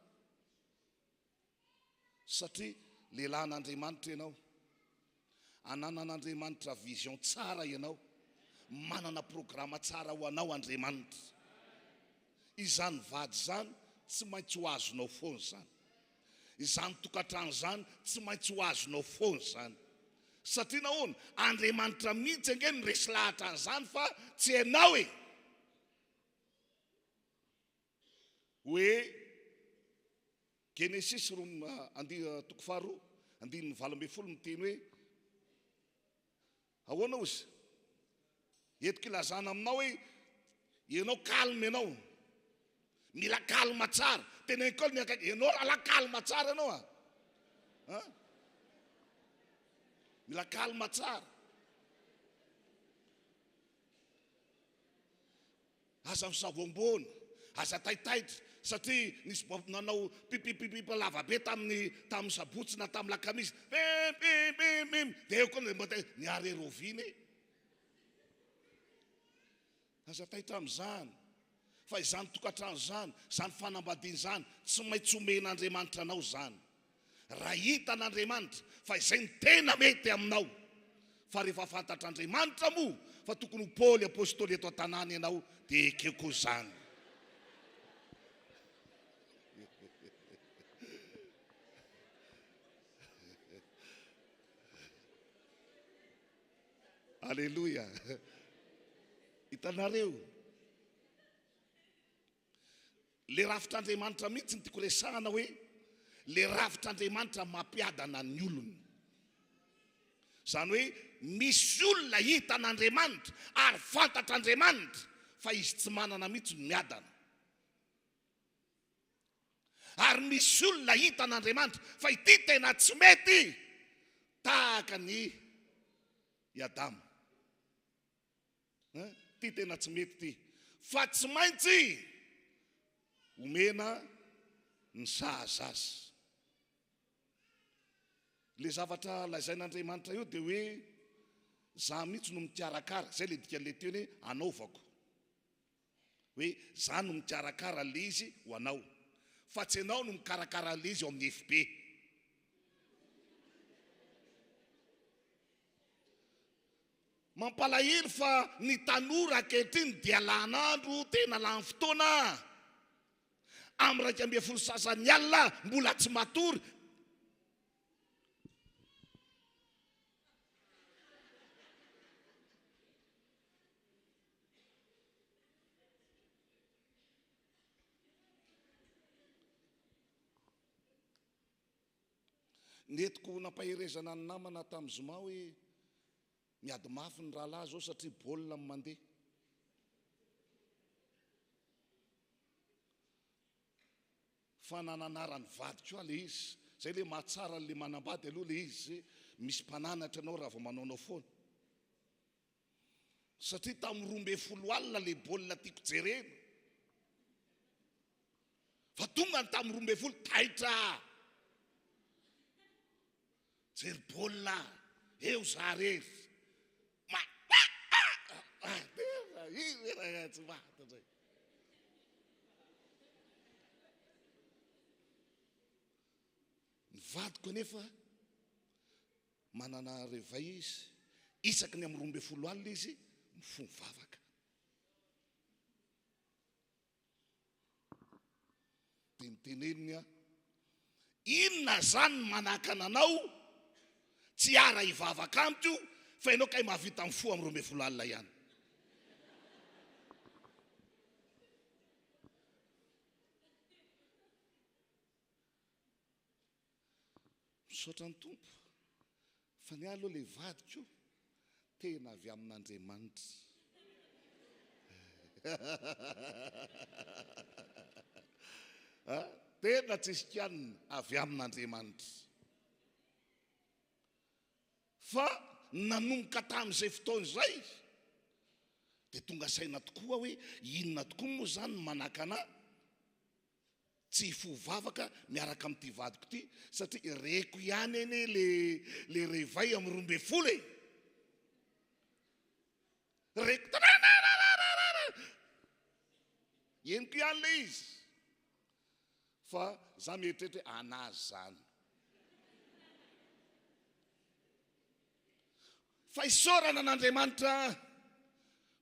Satria lehilahin'Andriamanitra ianao. Ananan'Andriamanitra vision tsara ianao. Manana programa tsara ho anao Andriamanitra. Izany vady zany tsy maintsy ho azonao foana zany. Izany tokantrano zany tsy maintsy ho azonao foana zany. Satria nahoana Andriamanitra mihitsy ange ny resy lahatra an'izany fa tsy ianao e. Hoe Genesis toko faharoa andininy 12 miteny hoe ahoana ozy? Entiko ilazana aminao hoe ianao kalma ianao. Mila kalma tsara. Tena ekole miakaiky ianao raha kalma tsara ianao a. Mila kalma tsara. Aza misavoambona, aza taitaitra. Satria nisy nanao pipipipipa lavabe tamin'ny sabotsy na tamin'ny Alakamisy. Dia eo koa ny areroviny. Aza taitra amin'izany. Fa izany tokantrano zany, izany fanambadiana zany, tsy maintsy omen'Andriamanitra anao zany. Raha hitan'Andriamanitra fa izay ny tena mety aminao. Fa rehefa fantatr'Andriamanitra moa fa tokony ho Paoly apôstôly eto an-tanàna ianao dia ekeko zany. Alléluia. Hitanareo. Le ravitr'Andriamanitra mihitsy ny tiako resahana hoe le ravitr'Andriamanitra mampiadana ny olona. Zany hoe misy olona hitan'Andriamanitra ary fantatr'Andriamanitra fa izy tsy manana mihitsy ny miadana. Ary misy olona hitan'Andriamanitra fa ity tena tsy mety tahaka ny Adamo. Ty tena tsy mety ty. Fa tsy maintsy omena ny sahaza azy. Le zavatra lazain'Andriamanitra io dia hoe za mihitsy no mikarakara. Zay le dika le teny hoe anaovako. Hoe za no mikarakara le izy ho anao. Fa tsy anao no mikarakara le izy ao amin'ny FB. Mampalahelo fa ny tanora ankehitriny dia lan'andro tena lany fotoana. Amin'ny 12 sasany alina mbola tsy matory. Netiko nampaherezana ny namana tamin'ny zoma hoe miady mafy ny rahalahy zao satria baolina mandeha. Fa nananarany vadiko le izy. Zay le mahatsara le manambady aloha le izy. Misy mpananatra anao raha vao manaonao foana. Satria tamin'ny 12 alina le baolina tiako jerena. Fa tonga ny tamin'ny 12 taitra. Jery baolina eo za rery. Tsy vata zay. Ny vadiko anefa manana revay izy. Isaky ny amin'ny 12 alina izy mifono vavaka. Tentenenina inona zany manaka ananao tsy RHEFI amiko io fa ianao kay mahavita amin'ny fo amin'ny 12 alina ihany. Misaotra ny tompo fa ny aloha le vadiko tena avy amin'Andriamanitra. Tena tsisy kianina avy amin'Andriamanitra. Fa nanomboka tamin'izay fotoana izay dia tonga saina tokoa hoe inona tokoa moa zany manaka anahy tsy fivavaka miaraka amin'ity vadiko ity satria reko ihany eny le revay amin'ny 12 e. Reko eniko ihany le izy. Fa za mieritreritra hoe anazy zany. Fa isorana n'Andriamanitra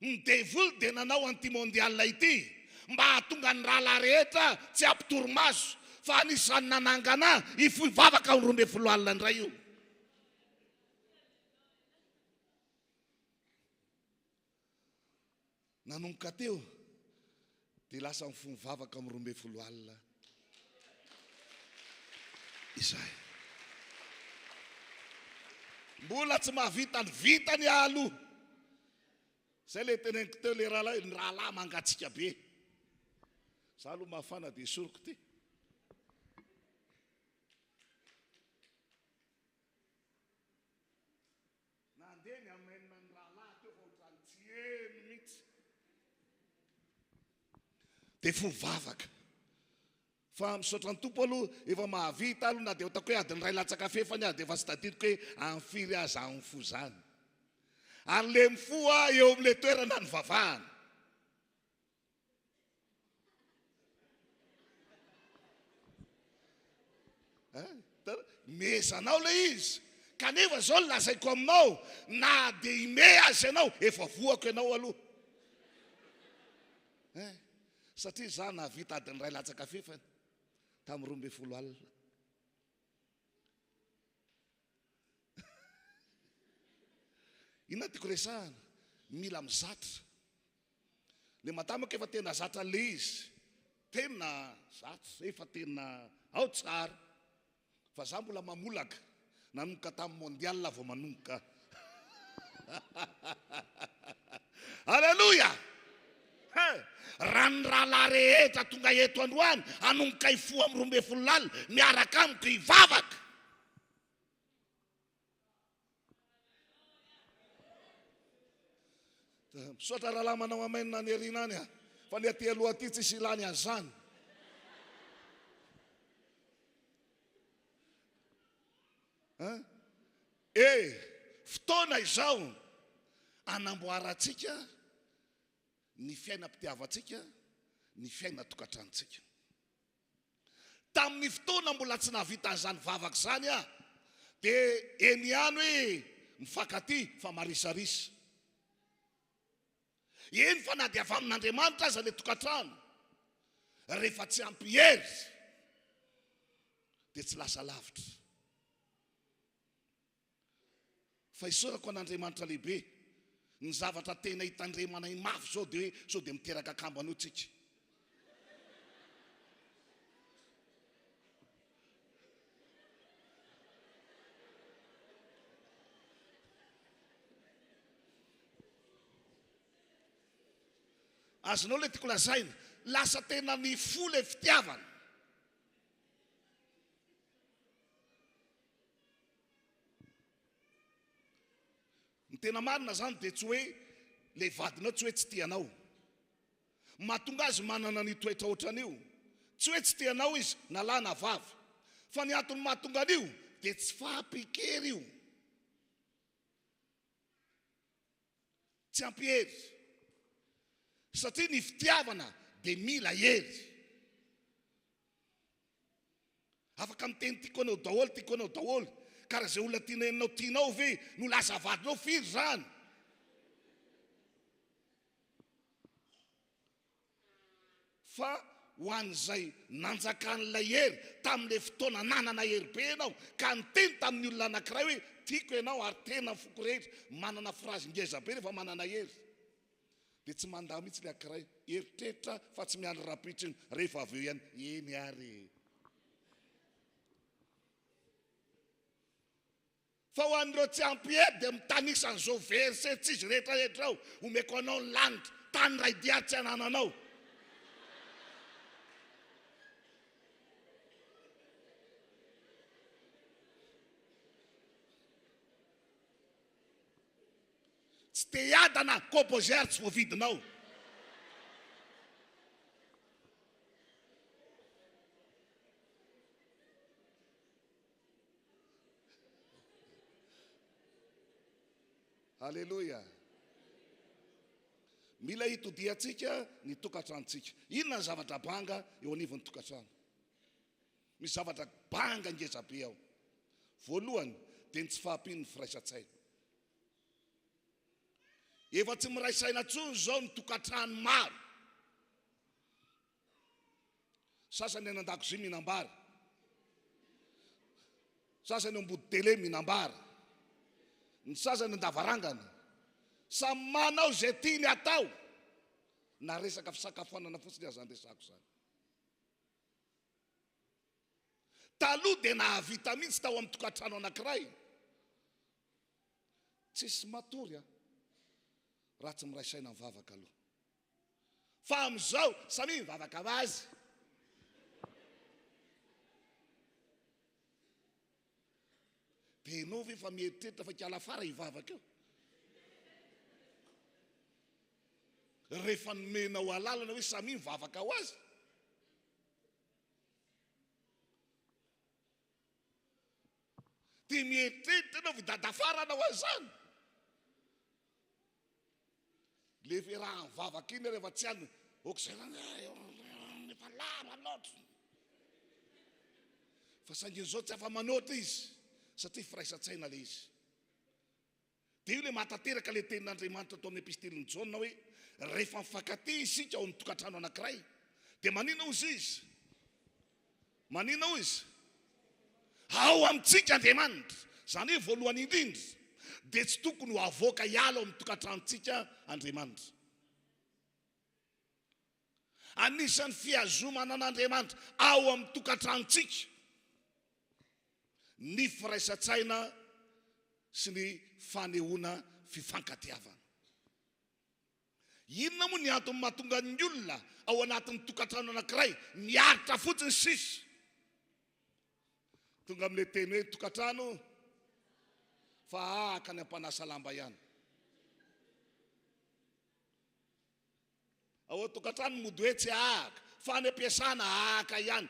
ny devoly dia nanao an'ity mondial ity mba hahatonga ny rahalahy rehetra tsy ampitoromaso fa anisany nanangana hifivavaka amin'ny 12 alina indray io. Nanomboka teo dia lasa mifivavaka amin'ny 12 alina izay. Mbola tsy mahavita ny vitany aloha. Zay le teneniko teo le rahalahy mangatsika be. Za aloha mafana dia esoriko ty. Nandeha ny amenina ny rahalahy teo fa ohatrany tsy eny mihitsy. Dia fivavaka. Fa misaotra ny tompo aloha efa mahavita aloha na dia otako hoe adiny ray latsaka fefany dia efa sy tadidiko hoe amfiry aza amin'ny fo zany. Ary le mifoa eo amin'le toerana ny vavahana. Mesanao le izy. Kanefa zao lazaiko aminao na dia ime azy ianao efa voako ianao aloha. Satria za nahavita adiny ray latsaka fefany tamin'ny 12 alina. Inona tiako resahana? Mila mizatra. Le matamako efa tena zatra le izy. Tena zatra, efa tena ao tsara. Fa za mbola mamolaka. Nanomboka tamin'ny mondial vao manomboka. Halleluja! Raha ny rahalahy rehetra tonga eto androany hanomboka hifo amin'ny 12 alina miaraka amiko hivavaka. Misaotra rahalahy manao amainina ny erina any a. Fa ny aty aloha aty tsisy ilany azany. Fotoana izao anamboarantsika ny fiainam-pitiavantsika, ny fiaina-tokantranontsika. Tamin'ny fotoana mbola tsy nahavita an'izany vavaka zany a, dia eny ihany hoe mifankaty fa marisarisa. Eny fa na dia avy amin'Andriamanitra aza ilay tokantrano, rehefa tsy ampihery dia tsy lasa lavitra. Fa isorako an'Andriamanitra lehibe, ny zavatra tena hitandremana i mafy zao dia hoe sao dia miteraka akambana tsika. Azonao le tiako lazaina, lasa tena ny fo le fitiavana. Ny tena marina zany dia tsy hoe le vadinao tsy hoe tsy tianao. Mahatonga azy manana ny toetra ohatran'io. Tsy hoe tsy tianao izy na lahy na vavy. Fa ny antony mahatonga an'io dia tsy fahampihery io. Tsy ampihery. Satria ny fitiavana dia mila hery. Afaka miteny tiako anao daholo, tiako anao daholo. Karaha izay olona tianao tianao ve no lasa vadinao firy zany. Fa ho an'izay nanjakan'ilay hery tamin'ilay fotoana nanana hery be ianao, ka niteny tamin'ny olona anankiray hoe tiako ianao ary tena foko rehetra, manana frazy ngeza be rehefa manana hery. Dia tsy mandà mihitsy ilay anankiray, eritreritra fa tsy miandry rapitra iny, rehefa avy eo ihany, eny ary. Fa ho an'ireo tsy ampihery dia mitanisa an'izao verset tsisy rehetrarehetra ao, omeko anao ny lanitra, tany ray dia tsy anananao. Tsy te hiadana composeur tsy voavidinao. Halleluja. Mila hitodiantsika ny tokantranontsika. Inona ny zavatra banga eo anivon'ny tokantrano? Misy zavatra banga ngezabe ao. Voalohany dia ny tsy fahampian'ny firaisan-tsaina. Efa tsy miraisaina intsony zao ny tokantrano maro. Sasany any an-dakozia mihinam-bary, sasany ambody tele mihinam-bary, ny sasany an-davarangana. Samy manao izay tiany atao. Na resaka fisakafoanana fotsiny aza andresako zany. Taloha dia nahavita mihitsy tao amin'ny tokantrano anankiray. Tsisy matory raha tsy miraisaina ny vavaka aloha. Fa amin'izao samy mivavaka azy. Dia ianao ve fa mieritreritra fa kiala fara hivavaka eo? Rehefa nomenao alalana hoe samy mivavaka ho azy. Dia mieritreritra ianao vidada fara anao azany. Lefa raha mivavaka iny rehefa tsy any okizay efa lama loatra. Fa sanginy zao tsy afa manoatra izy, satria firaisan-tsaina le izy. Dia io le mahatateraka le tenin'Andriamanitra tao amin'ny epistiliny Jaona hoe rehefa mifankaty isika ao amin'ny tokantrano anankiray, dia manina ozy izy? Manina ozy? Ao amintsika Andriamanitra, zany hoe voalohany indrindra, dia tsy tokony ho avoaka hiala ao amin'ny tokantranontsika Andriamanitra. Anisan'ny fiazomana an'Andriamanitra ao amin'ny tokantranontsika ny firaisan-tsaina sy ny fanehoana fifankatiavana. Inona moa ny antony mahatonga ny olona ao anatin'ny tokantrano anankiray miaritra fotsiny sisy? Tonga amin'ilay teny hoe tokantrano fa ahaka ny ampanasa lamba ihany. ao tokatrano mody hoe tsy ahaka fa ny ampiasana ahaka ihany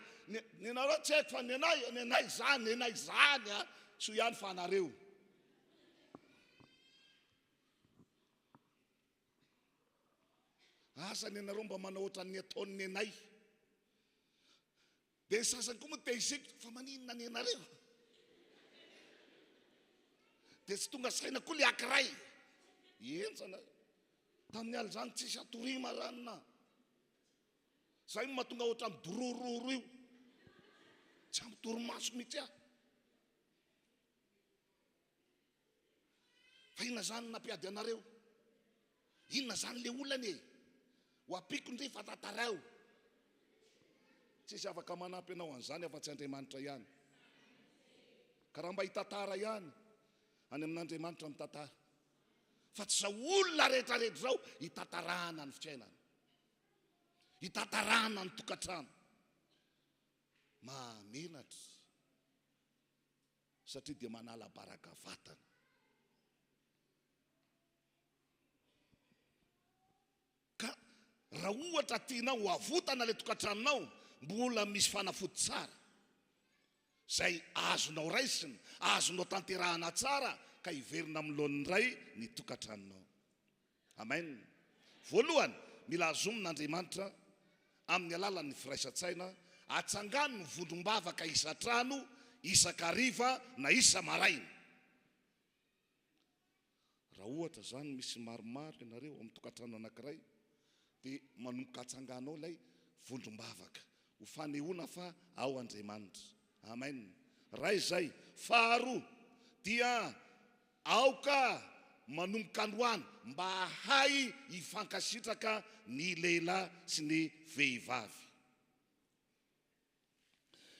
ny nareo tsy haiko fa ny anay zany a so ihany fa anareo asa ny anareo mba manao ohatran'ny ataon'ny anay dia ny sasany koa moa teiziko fa maninona ny anareo dia tsy tonga saina koa le akiray entsana tamin'ny aly zany tsisy atorima ranona zay mahatonga ohatra amin'ny dorororo io tsy amin'ny torimaso mihitsy aho fa inona zany nampiady anareo inona zany le olany e ho apiko ndre fa tatarao tsisy afaka manampy anao an'izany afa-tsy Andriamanitra ihany ka raha mba hitatara ihany any amin'Andriamanitra mitantara fa tsy zao olona rehetrarehetra zao hitatarana ny fiainana hitatarana ny tokatrano mamenatra satria dia manala baraka vatana ka raha ohatra tianao ho avotana le tokatranonao mbola misy fanafody tsara zay azonao raisina azonao tanterahana tsara ka hiverina amin'lohan'ny ray ny tokatranonao amen voalohany mila azomin'Andriamanitra amin'ny alalan'ny firaisan-tsaina atsangano ny vondrom-bavaka isa-trano isan-kariva na isa maraina raha ohatra zany misy maromaro ianareo amin'ny tokatrano anankiray dia manomboka atsanganao ilay vondrom-bavaka ho fanehoana fa ao Andriamanitra amen ray zay faharoa dia aoka manomboka androany mba hay hifankasitraka ny lehilahy sy ny vehivavy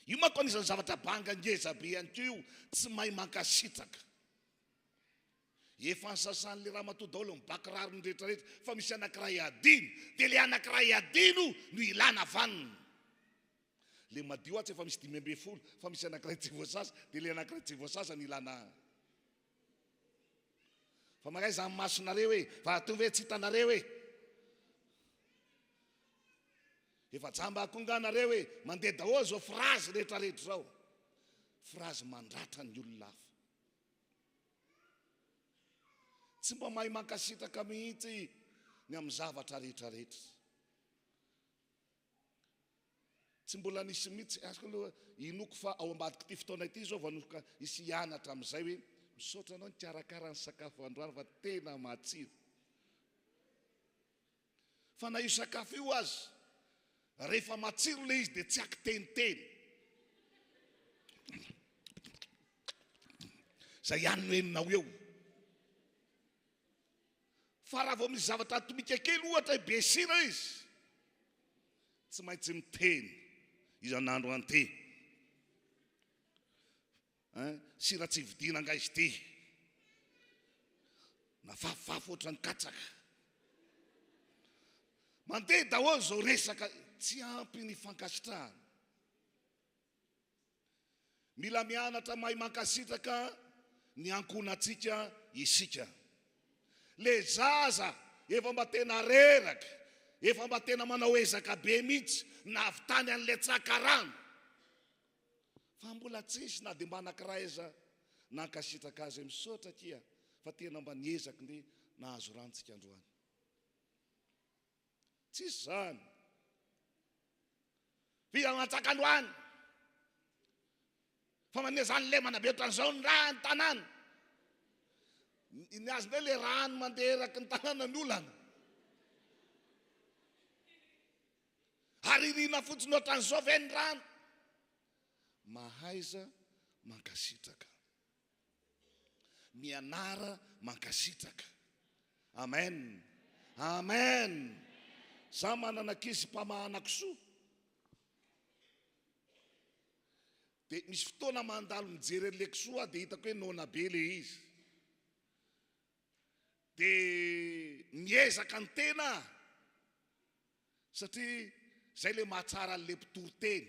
io manko anisan'ny zavatra banga ngeza be ihany ko io tsy mahay mankasitraka efa ny sasan'le raha matoa daholo mibakiraro ny rehetrarehetra fa misy anankiray adino dia le anankiray adino no ilana vanina le madio atsy efa misy 5 fa misy anankiray tsy voasasa dia le anankiray tsy voasasa ny ilana fa magay zany masonareo hoe fa atovy hoe tsy hitanareo hoe efa jamba akonganareo hoe mandeha daholo zao frazy rehetrarehetra zao frazy mandratra ny olona hafa tsy mba mahay mankasitraka mihitsy ny amin'ny zavatra rehetrarehetra tsy mbola nisy mihitsy asiko aloha inoko fa ao ambadiko ty fotoana ity zao vanoka isy hianatra amin'izay hoe misaotra anao ny karakara ny sakafo androany fa tena matsiro fa na io sakafo io azy rehefa matsiro le izy dia tsy akiteniteny zay ihany no heninao eo fa raha vao misy zavatra atomika kely ohatra be sira izy tsy maintsy miteny izan'andro ante sira tsy vidina nga izy ty na fafafafo ohatra ny katsaka mandeha daholo zao resaka tsy ampy ny fankasitrahana mila mianatra mahay mankasitraka ny ankonatsika isika le zaza efa mba tena reraka efa mba tena manao ezaka be mihitsy navitany an'le tsakarano fa mbola tsisy na dia mba anakiraiza nankasitraka azy misaotra kia fa tena mba niezaka ndi nahazo rantsika androany tsisy zany fianatsaka androany fa mania zany le manabe ohatran'izao ny raha ny tanàna ny azy ndray le rano mandeha eraky ny tanàna ny olana haririna fotsiny ohatran'izao ve ny rano mahaiza mankasitraka mianara mankasitraka amen amen za mananakizy mpamahanakisoa dia misy fotoana mandalo mijery an'le kisoa dia hitako hoe nona be le izy dia miezaka ny tena satria zay le mahatsara an'le mpitory-teny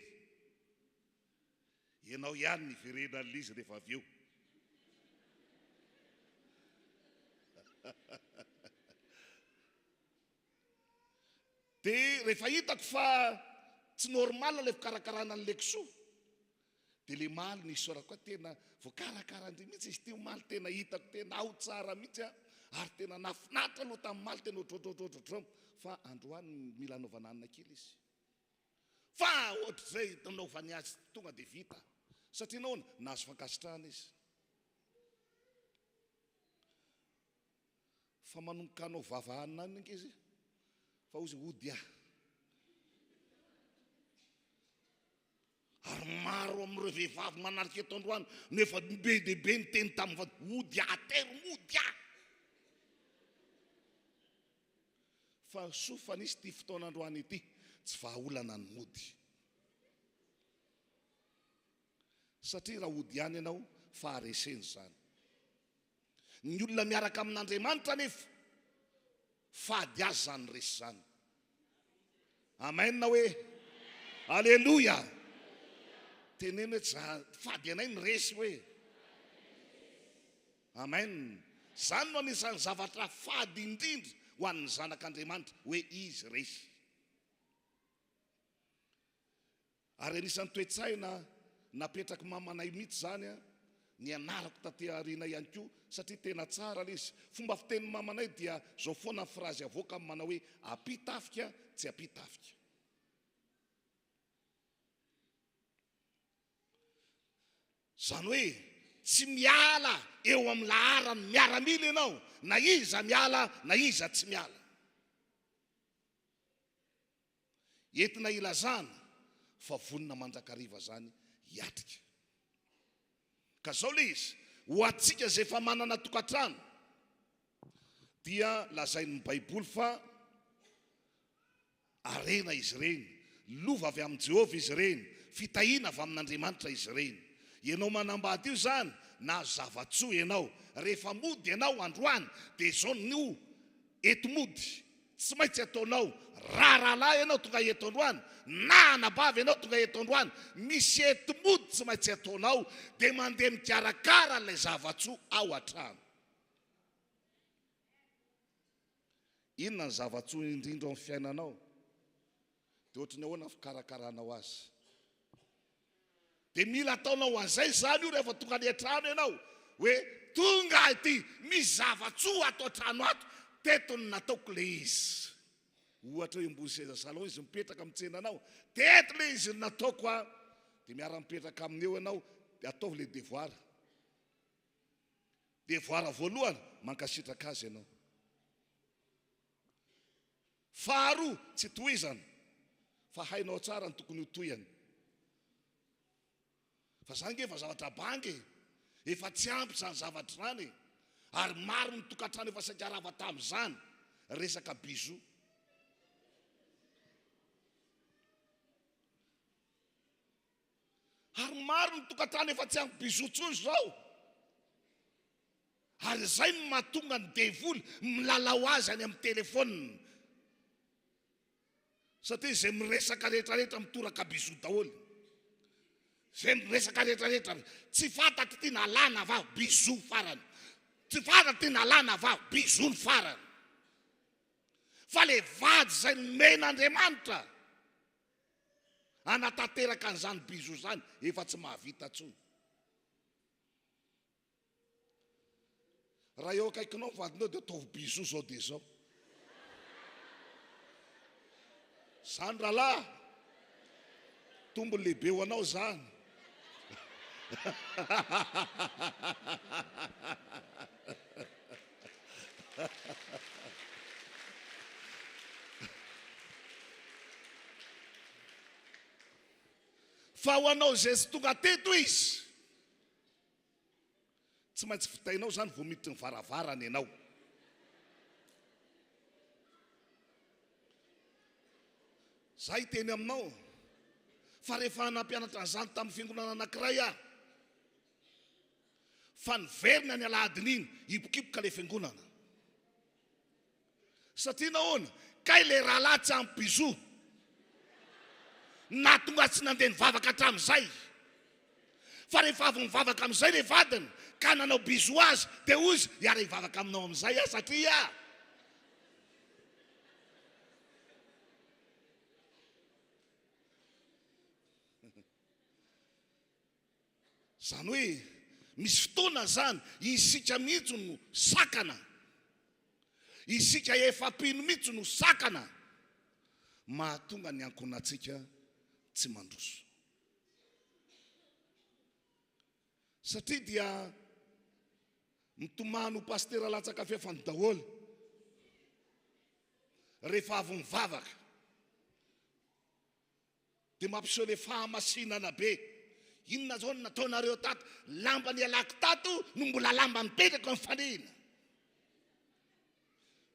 ianao ihany ny verena an'izy rehefa avy eo dia rehefa hitako fa tsy normal le fikarakarana n'le kisoa, dia le maly ny isorako koa tena voakarakarandry mihitsy izy tio maly tena hitako tena ao tsara mihitsy ary tena nafinatra aloha tamin'ny maly tena ohatrohatrohatrohatrao fa androany mila anaovana anina kely izy fa ohatr'izay nanaovany azy tonga dia vita satria nahoana nahazo fankasitrahana izy. Fa manomboka anao vavahana any ange izy fa ozy ody ary maro amin'ireo vehivavy manarika eto androany nefa be dia be ny teny tamin'ny vady ody atery mody fa sofa nisy ty fotoanandroany ity tsy vahaolana ny mody satria raha ody ihany ianao fa areseny zany. Ny olona miaraka amin'Andriamanitra nefa fady azy zany resy zany. Amen na hoe alleluia. Teneny hoe fady anay ny resy hoe amen. Zany no anisan'ny zavatra fady indrindra ho an'ny zanak'Andriamanitra hoe izy resy. Ary anisan'ny toetsaina napetraka mamanay mihitsy zany ny anarako taty aoriana ihany koa satria tena tsara izy. Fomba fitenin'ny mamanay dia zao foana ny frazy avoaka amin'ny manao hoe ampitafika tsy ampitafika. Zany hoe tsy miala eo amin'ny laharany miaramila ianao na iza miala na iza tsy miala. Entina ilazana fa vonina mandrakariva zany hiatrika. Ka zao le izy ho atsika zay efa manana tokantrano dia lazain'ny Baiboly fa arena izy ireny, lova avy amin'ny Jehovah izy ireny, fitahiana avy amin'Andriamanitra izy ireny. Ianao manambady io zany na zavatsoa ianao, rehefa mody ianao androany dia zao no eto mody tsy maintsy ataonao raharaha ianao tonga eto androany na anabavy ianao tonga eto androany misy eto mody tsy maintsy ataonao dia mandeha mikarakara ilay zavatsoa ao an-trano. Inona ny zavatsoa indrindra amin'ny fiainanao dia ohatrany ahoana fikarakaranao azy. Dia mila ataonao an'izay zany io rehefa tonga any an-trano ianao hoe tonga ity misy zavatsoa atao an-trano ato teto ny nataoko le izy. Ohatra hoe ambony seza salon izy mipetraka amin'ny tsenanao teto le izy nataoko dia miara-mipetraka amin'eo ianao dia ataovy le devoir. Devoir voalohany mankasitraka azy ianao. Faharoa tsy tohizana fa hainao tsara ny tokony ho tohany. Fa zany efa zavatra bangy efa tsy ampy zany zavatra zany ary maro ny tokantrano efa sakarava tamin'izany resaka bijou. Ary maro ny tokantrano efa tsy ampy bijou tsony zao. Ary zay no mahatonga ny devoly milalao azy any amin'ny telefônina satria izay miresaka rehetrarehetra mitoraka bijou daholo. Zay miresaka rehetrarehetra tsy fantatry ty nalana va bijou farany, tsy fantatry ty nalana va bijou ny farany. Fa le vady zay men'Andriamanitra anatanteraka an'izany bijou zany efa tsy mahavita tsony. Raha eo akaikinao vadinao dia ataovy bijou zao dia zao. Zany rahalahy tombony lehibe ho anao zany. Fa ho anao zay tsy tonga teto izy tsy maintsy fitainao zany vao miditry ny varavarana ianao. Zay teny aminao fa rehefa nampianatra an'izany tamin'ny fiangonana anankiray fa niverina ny Alahady iny hipokipoka le fiangonana satria nahoana kay le rahalahy tsy ampy bijou na tonga tsy nandeha nivavaka hatramin'izay fa rehefa avy nivavaka amin'izay le vadiny ka nanao bijou azy dia ozy hiara hivavaka aminao amin'izay satria Zany hoe misy fotoana zany isika mihitsy no sakana, isika efapino mihitsy no sakana, mahatonga ny ankonatsika tsy mandroso. Satria dia mitomano pastera latsaka fefany daholo rehefa avy mivavaka dia mampiseho le fahamasinana be. Inona zao nataonareo tato? Lamba ny alako tato no mbola lamba mipetraka mifanina.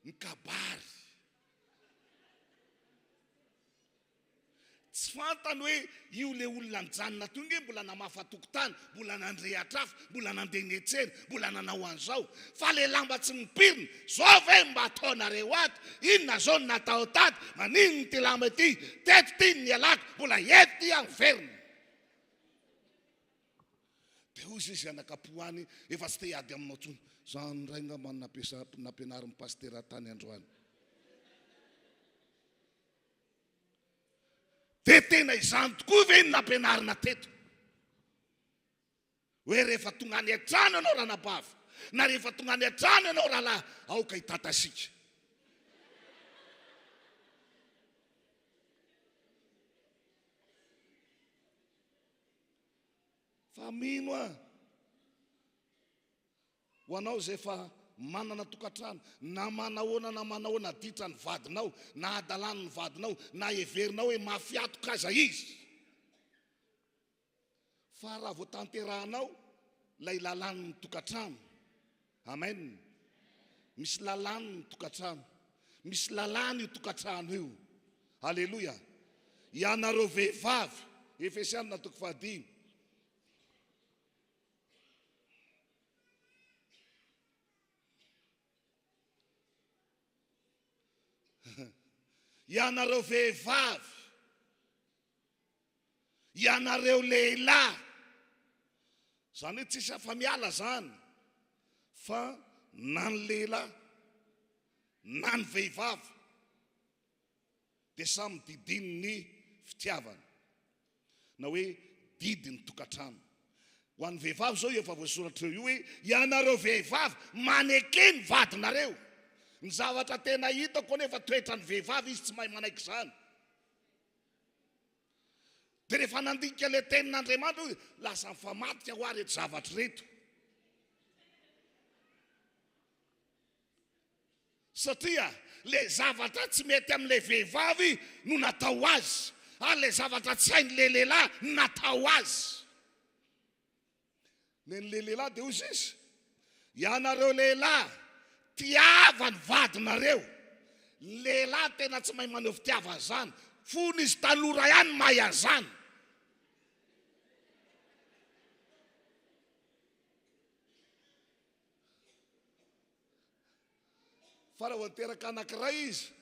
Mikabary. Tsy fantany hoe io le olona mijanona tonga mbola namafa tokotany, mbola nandrehatra afo, mbola nandeha niantsena, mbola nanao an'izao. Fa le lamba tsy mipirina, zao ve mba ataonareo ato? Inona zao natao tato? Manino ty lamba ity? Teto ty ny alako, mbola eto ty anverina. Dia hozy izy anakapoany, efa tsy te hiady aminao tsony. Zany ray ngamba nampianarin'ny pastera tany androany. Dia tena izany tokoa ve ny nampianarina teto? Hoe rehefa tonga any an-trano ianao raha nabava, na rehefa tonga any an-trano ianao raha lahy, aoka hitantasika. Fa mino ho anao zay efa manana tokatrano, na manahoana ditra ny vadinao, na adalany ny vadinao, na everinao hoe mafiatoka aza izy. Fa raha vao tanterahanao lay lalàny ny tokatrano. Amen. Misy lalàny ny tokatrano, misy lalàny io tokatrano io. Halleluja. Ianareo vehivavy, Efesiana 5:5. Ianareo vehivavy, ianareo lehilahy. Zany hoe tsisy afa-miala zany, fa na ny lehilahy na ny vehivavy dia samy didiny ny fitiavana, na hoe didi ny tokatrano. Ho an'ny vehivavy zao efa voasoratra io hoe ianareo vehivavy maneke ny vadinareo. Ny zavatra tena hitako nefa toetra ny vehivavy izy tsy mahay manaiky zany. Dia rehefa nandinika le tenin'Andriamanitra hoe lasa mifamatika ho ary reto zavatra reto. Satria le zavatra tsy mety amin'le vehivavy no natao azy, ary le zavatra tsy hain'le lehilahy natao azy. Nen'le lehilahy dia hozy izy, ianareo lehilahy tiava ny vadinareo. Lehilahy tena tsy mahay maneho fitiava zany, fony izy tanora ihany mahay an'izany. Fa raha vao teraka anankiray izy,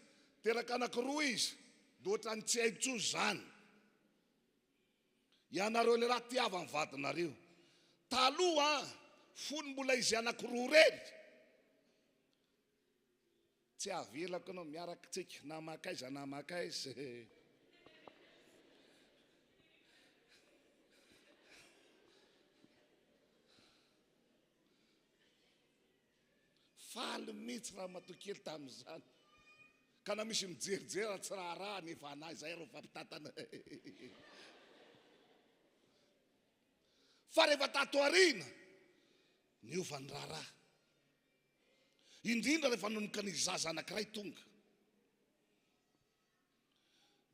teraka anankiroa izy, dia ohatrany tsy hay intsony zany. Ianareo lehilahy tiava ny vadinareo. Taloha fony mbola izy anankiroa reny, tsy avelako anao miaraka tsika, namakaiza namakaiza. Faly mihitsy raha matokely tamin'izany, ka na misy mijerijery tsy raha nefa anahy zay rao fampitatana. Fa rehefa tato arina niova ny raharaha, indrindra rehefa nanomboka ny zaza anankiray tonga,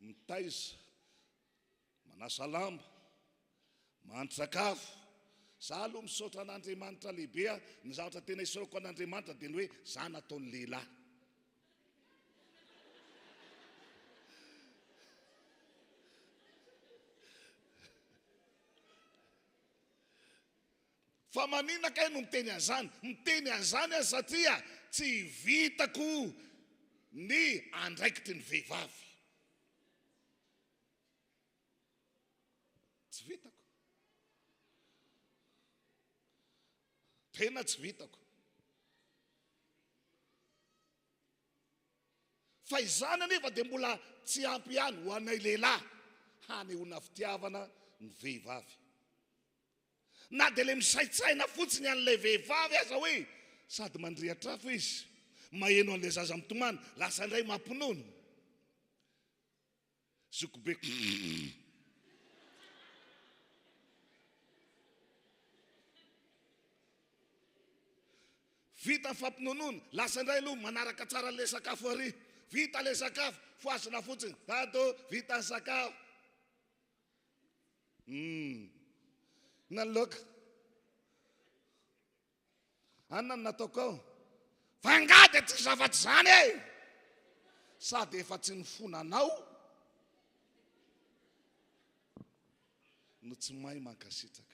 mitaiza, manasa lamba, mahandro sakafo. Za aloha misaotra an'Andriamanitra lehibe, ny zavatra tena isaorako an'Andriamanitra dia ny hoe za nataon'ny lehilahy. Fa manina kay no miteny an'izany? Miteny an'izany aho satria tsy vitako ny andraikitry ny vehivavy. Tsy vitako. Tena tsy vitako. Fa izany anefa dia mbola tsy ampy ihany ho anay lehilahy hanehoana fitiavana ny vehivavy. na dia le misaitsaina fotsiny an'ilay vehivavy aza hoe sady mandriatrafo izy maheno an'ilay zaza mitomany lasa indray mampinono zokobe vita ny fampinonono lasa indray aloha manaraka tsara le sakafo ary vita le sakafo foasina fotsiny dato vita ny sakafo naloka anona nataoko ao fangady tsy zavatsy zany e sady efa tsy nifonanao no tsy mahay mankasitraka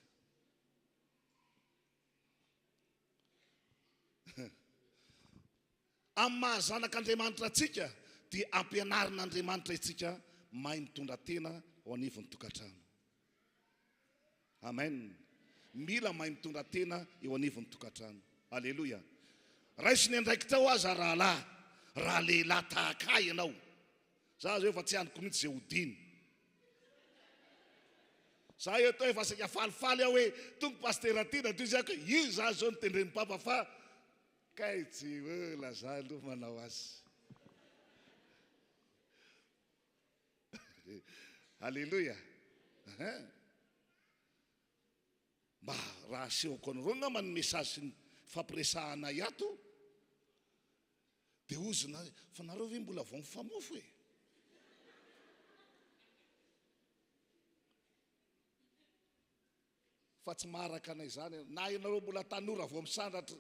amin'ny mahazanak'Andriamanitra atsika dia ampianarin'Andriamanitra itsika mahay mitondra tena ao anivon'ny tokantrano. Amen. Mila mahay mitondra tena eo anivon'ny tokantrano. Aleluia. Raisiny andraikitra ho aza rahalahy, raha lehilahy tahaka ahy ianao. Za zao efa tsy andiko mihitsy zay hodiny. Za eto efa sika falifaly aho hoe tonga pastera tina toy zako io za zao nitendren'ny papa fa kay tsy laza aloha manao azy. Aleluia. Mba raha asehoko anareo ngamba ny mesazy ny fampiresahana ato dia ozina fa nareo ve mbola vao mifamofo e? Fa tsy maharaka anay zany na ianareo mbola tanora vao misandratra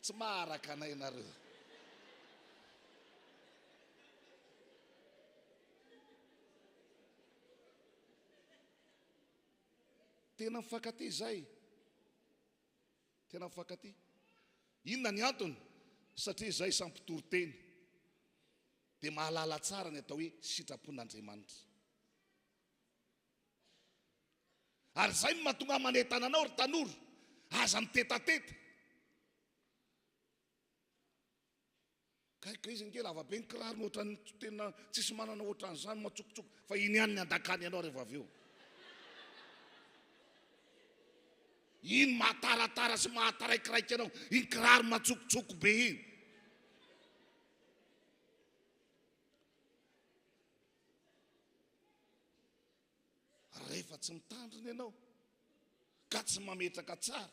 tsy maharaka anay nareo. Tena mifankaty zay. Tena mifankaty. Inona ny antony? Satria zay sampitoro teny dia mahalala tsara ny atao hoe sitrapon'Andriamanitra. Ary zay no mahatonga manentana anao ry tanora aza mitetateta. Kaiko izy nge lava be ny kiraro ohatrany tena tsisy manana ohatran'izany matsokotsoko fa iny ihany ny andakany ianao rehefa avy eo. Iny mahataratara sy mahataraikiraiky anao iny kiraro matsokotsoko be iny. Rehefa tsy mitandrina ianao ka tsy mametraka tsara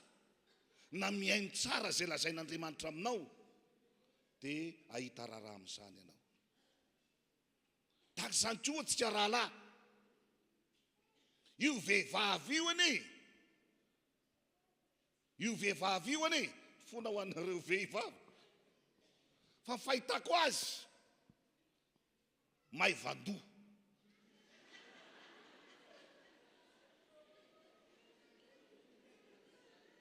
na miaino tsara zay lazain'Andriamanitra aminao dia ahita raharaha amin'izany ianao. Tahaka izany koa tsika rahalahy, io vehivavy io anie, io vehivavy io anie fona ho anareo vehivavy fa fahitako azy mahay vandoha.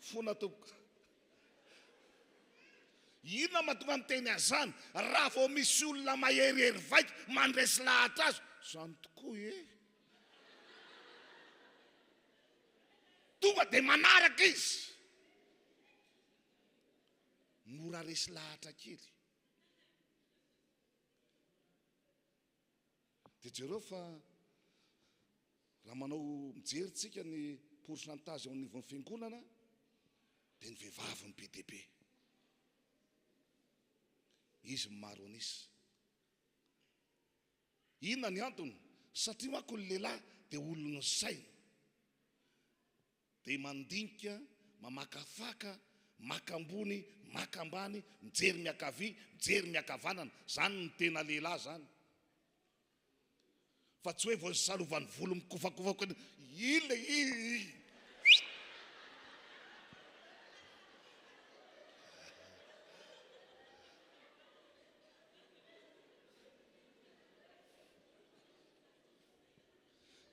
Fona tompoko. Inona mahatonga miteny azany raha vao misy olona maherihery vaika mandresy lahatra azy zany tokoa e. Tonga dia manaraka izy. Mora resy lahatra kely. Dia jereo fa raha manao mijery tsika ny pourcentage ao anivon'ny fiangonana dia ny vehivavy ny be dia be. Izy maro anisy. Inona ny antony? Satria manko ny lehilahy dia olona saina. Dia mandinika, mamakafaka, makambony, makambany, mijery miakavia, mijery miakavanana. Zany ny tena lehilahy zany. Fa tsy hoe vao salovany volo mikofakofako ile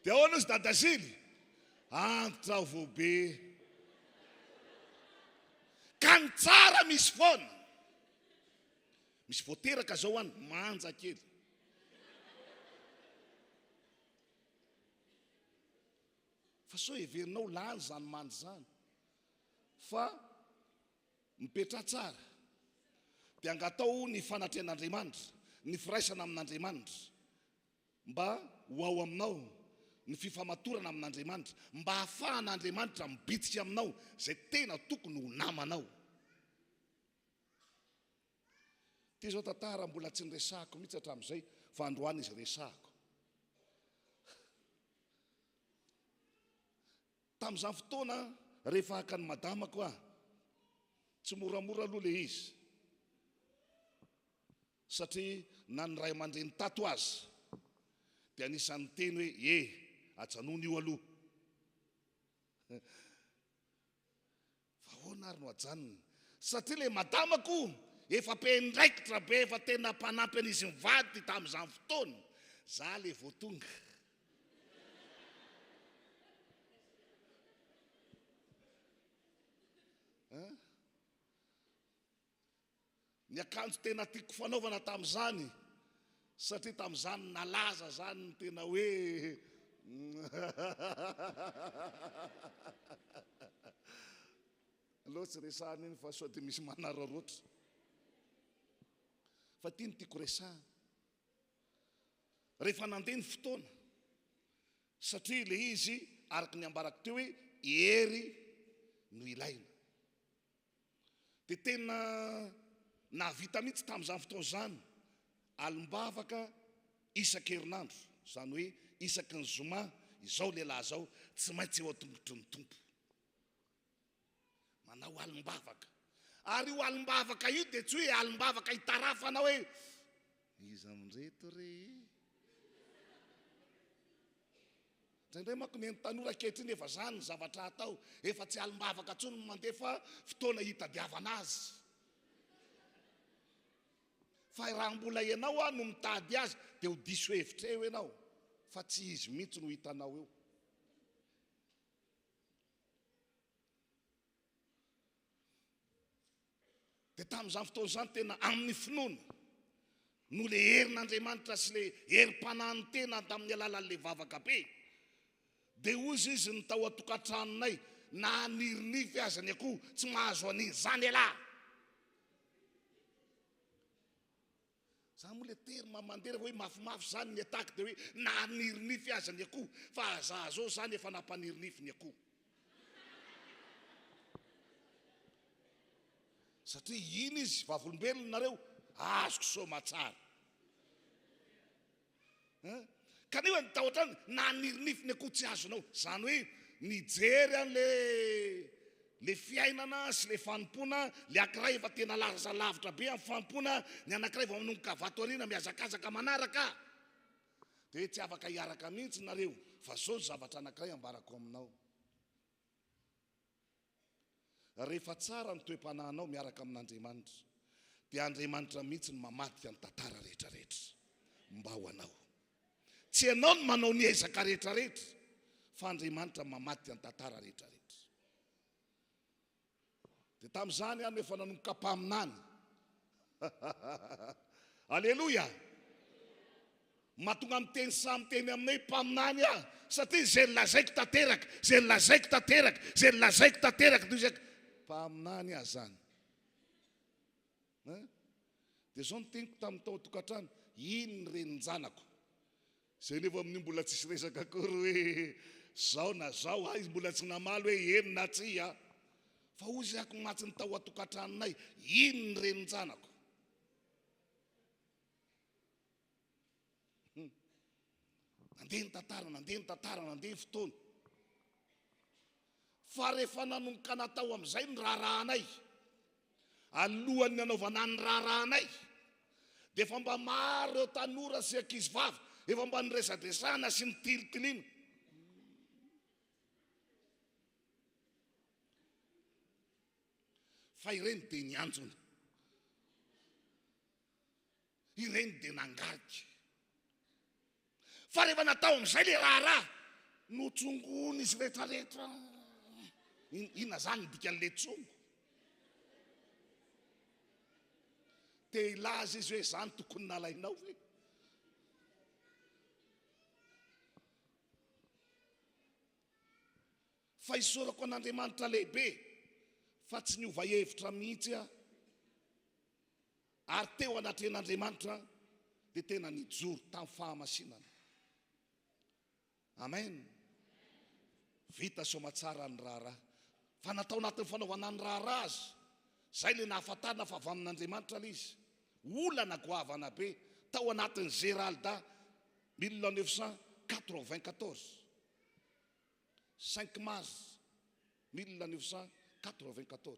dia ahoana izy dadazily antitra voabe ka ny tsara misy foana. Misy voateraka zao any manja kely. Fa so heverinao lany zany mandry zany fa mipetra tsara dia angatao ny fanatrehan'Andriamanitra, ny firaisana amin'Andriamanitra mba ho ao aminao ny fifamatorana amin'Andriamanitra mba hahafahan'Andriamanitra mibitsika aminao zay tena tokony ho namanao. Ty zao tantara mbola tsy niresahako mihitsy hatramin'izay fa androany izy resahako. Tamin'izany fotoana rehefa haka ny madamako tsy moramora aloha le izy satria na ny ray aman-dreny tato azy dia anisan'ny teny hoe ajanona io aloha. Fa hoana ary no ajanony satria le madamako efa pendraikitra be, efa tena mpanampy an'izy mivady tamin'izany fotoana. Za le voatonga ny akanjo tena tiako fanaovana tamin'izany satria tamin'izany nalaza zany ny tena hoe aloha tsy resahana iny fa sao dia misy manararoatra. Fa tia ny tiako resahana rehefa nandeha ny fotoana satria le izy araka ny ambarako teo hoe hery no ilaina. Dia tena nahavita mihitsy tamin'izany fotoana izany alim-bavaka isan-kerinandro, izany hoe isaky ny zoma izao lehilahy zao tsy maintsy eo an-tongotry ny tompo manao alim-bavaka. Ary io alim-bavaka io dia tsy hoe alim-bavaka hitarafana hoe izy amindreto re indraindray manko ny tanora ankehitriny efa zany ny zavatra atao, efa tsy alim-bavaka tsony mandefa fotoana hitadiavana azy. Fa raha mbola ianao no mitady azy dia ho diso hevitra eo ianao fa tsy izy mihitsy no hitanao eo. Dia tamin'izany fotoana izany tena amin'ny finoana no le herin'Andriamanitra sy le herim-panahiny tena tamin'ny alalan'le vavaka be. Dia ozy izy ny tao atokantranonay na nirinify aza ny akoho tsy mahazo an'izany alahy. Za moa le tery mamandera hoe mafimafy zany ny ataka dia hoe na nirinify aza ny akoho fa za zao zany efa nampanirinify ny akoho. Satria iny izy vavolombelona nareo azoko soma tsara. Kanefa ny tao ohatrany na nirinify ny akoho tsy azonao, zany hoe nijery le fiainana sy le fanompoana, le ankiray efa tena lasa lavitra be amin'ny fanompoana, ny anankiray vao manomboka vato ariana miazakazaka manaraka. Dia hoe tsy afaka hiaraka mihitsy nareo fa zao zavatra anankiray ambarako aminao. Rehefa tsara ny toe-panahinao miaraka amin'Andriamanitra dia Andriamanitra mihitsy ny mamaty ny tantara rehetrarehetra mba ho anao. Tsy ianao no manao ny ezaka rehetrarehetra fa Andriamanitra mamaty ny tantara rehetrarehetra. Dia tamin'izany ano efa nanomboka mpaminany. Aleloia. Mahatonga miteny samy teny aminay mpaminany satria zay lazaiko tanteraka, zay lazaiko tanteraka, zay lazaiko tanteraka toy izay mpaminany zany. Dia zao ny teniko tamin'ny tao tokantrano, iny ny renin-janako zay nefa amin'io mbola tsisy resaka akory hoe zao na zao izy mbola tsy namaly hoe eny na tsy fa ozy ako matsy ny tao atokantranonay, iny ny renin-janako. Nandeha ny tantara, nandeha ny tantara, nandeha ny fotoana. Fa rehefa nanomboka natao amin'izay ny rarahanay, alohan'ny nanaovana ny rarahanay, dia efa mba maro ireo tanora sy ankizy vavy, efa mba niresadresana sy ny tilitiliana. Fa ireny dia nianjona, ireny dia nangarika. Fa rehefa natao amin'izay le raharaha, notsongony izy rehetrarehetra. Inona zany ny dikan'le tsongo? Te ilaza izy hoe zany tokony nalainao ve? Fa isorako an'Andriamanitra lehibe fa tsy niova hevitra mihitsy ary teo anatrehan'Andriamanitra dia tena nijoro tamin'ny fahamasinana. Amen. Vita somatsara ny raharaha. Fa natao anatin'ny fanaovana ny raharaha azy. Zay le nahafantarana fa avy amin'Andriamanitra le izy. Olana goavana be tao anatin'ny Géralda 1994. 5 mars 1994.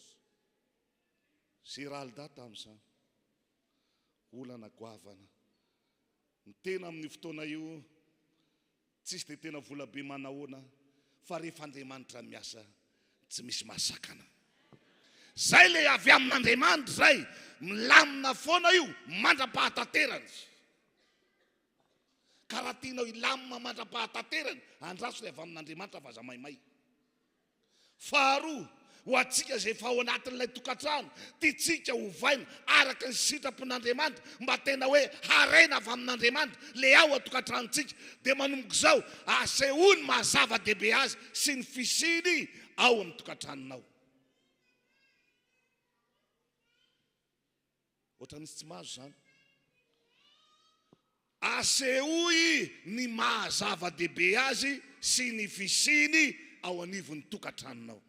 Géralda tamin'izany. Olana goavana. Ny tena amin'ny fotoana io tsisy dia tena vola be manahoana fa rehefa Andriamanitra miasa tsy misy mahasakana. Zay le avy amin'Andriamanitra zay milamina foana io mandra-pahataterany. Ka raha tianao ilamina mandra-pahataterany andraso le avy amin'Andriamanitra fa aza maimay. Faharoa ho atsika zay efa ao anatin'ilay tokantrano tiatsika hovaina araka ny sitrapon'Andriamanitra mba tena hoe harena avy amin'Andriamanitra le ao atokantranontsika dia manomboka izao asehoany mahazava-dehibe azy sy ny fisiny ao amin'ny tokantranonao. Ohatra nisy tsy mahazo zany. Asehoy ny mahazava-dehibe azy sy ny fisiny ao anivon'ny tokantranonao.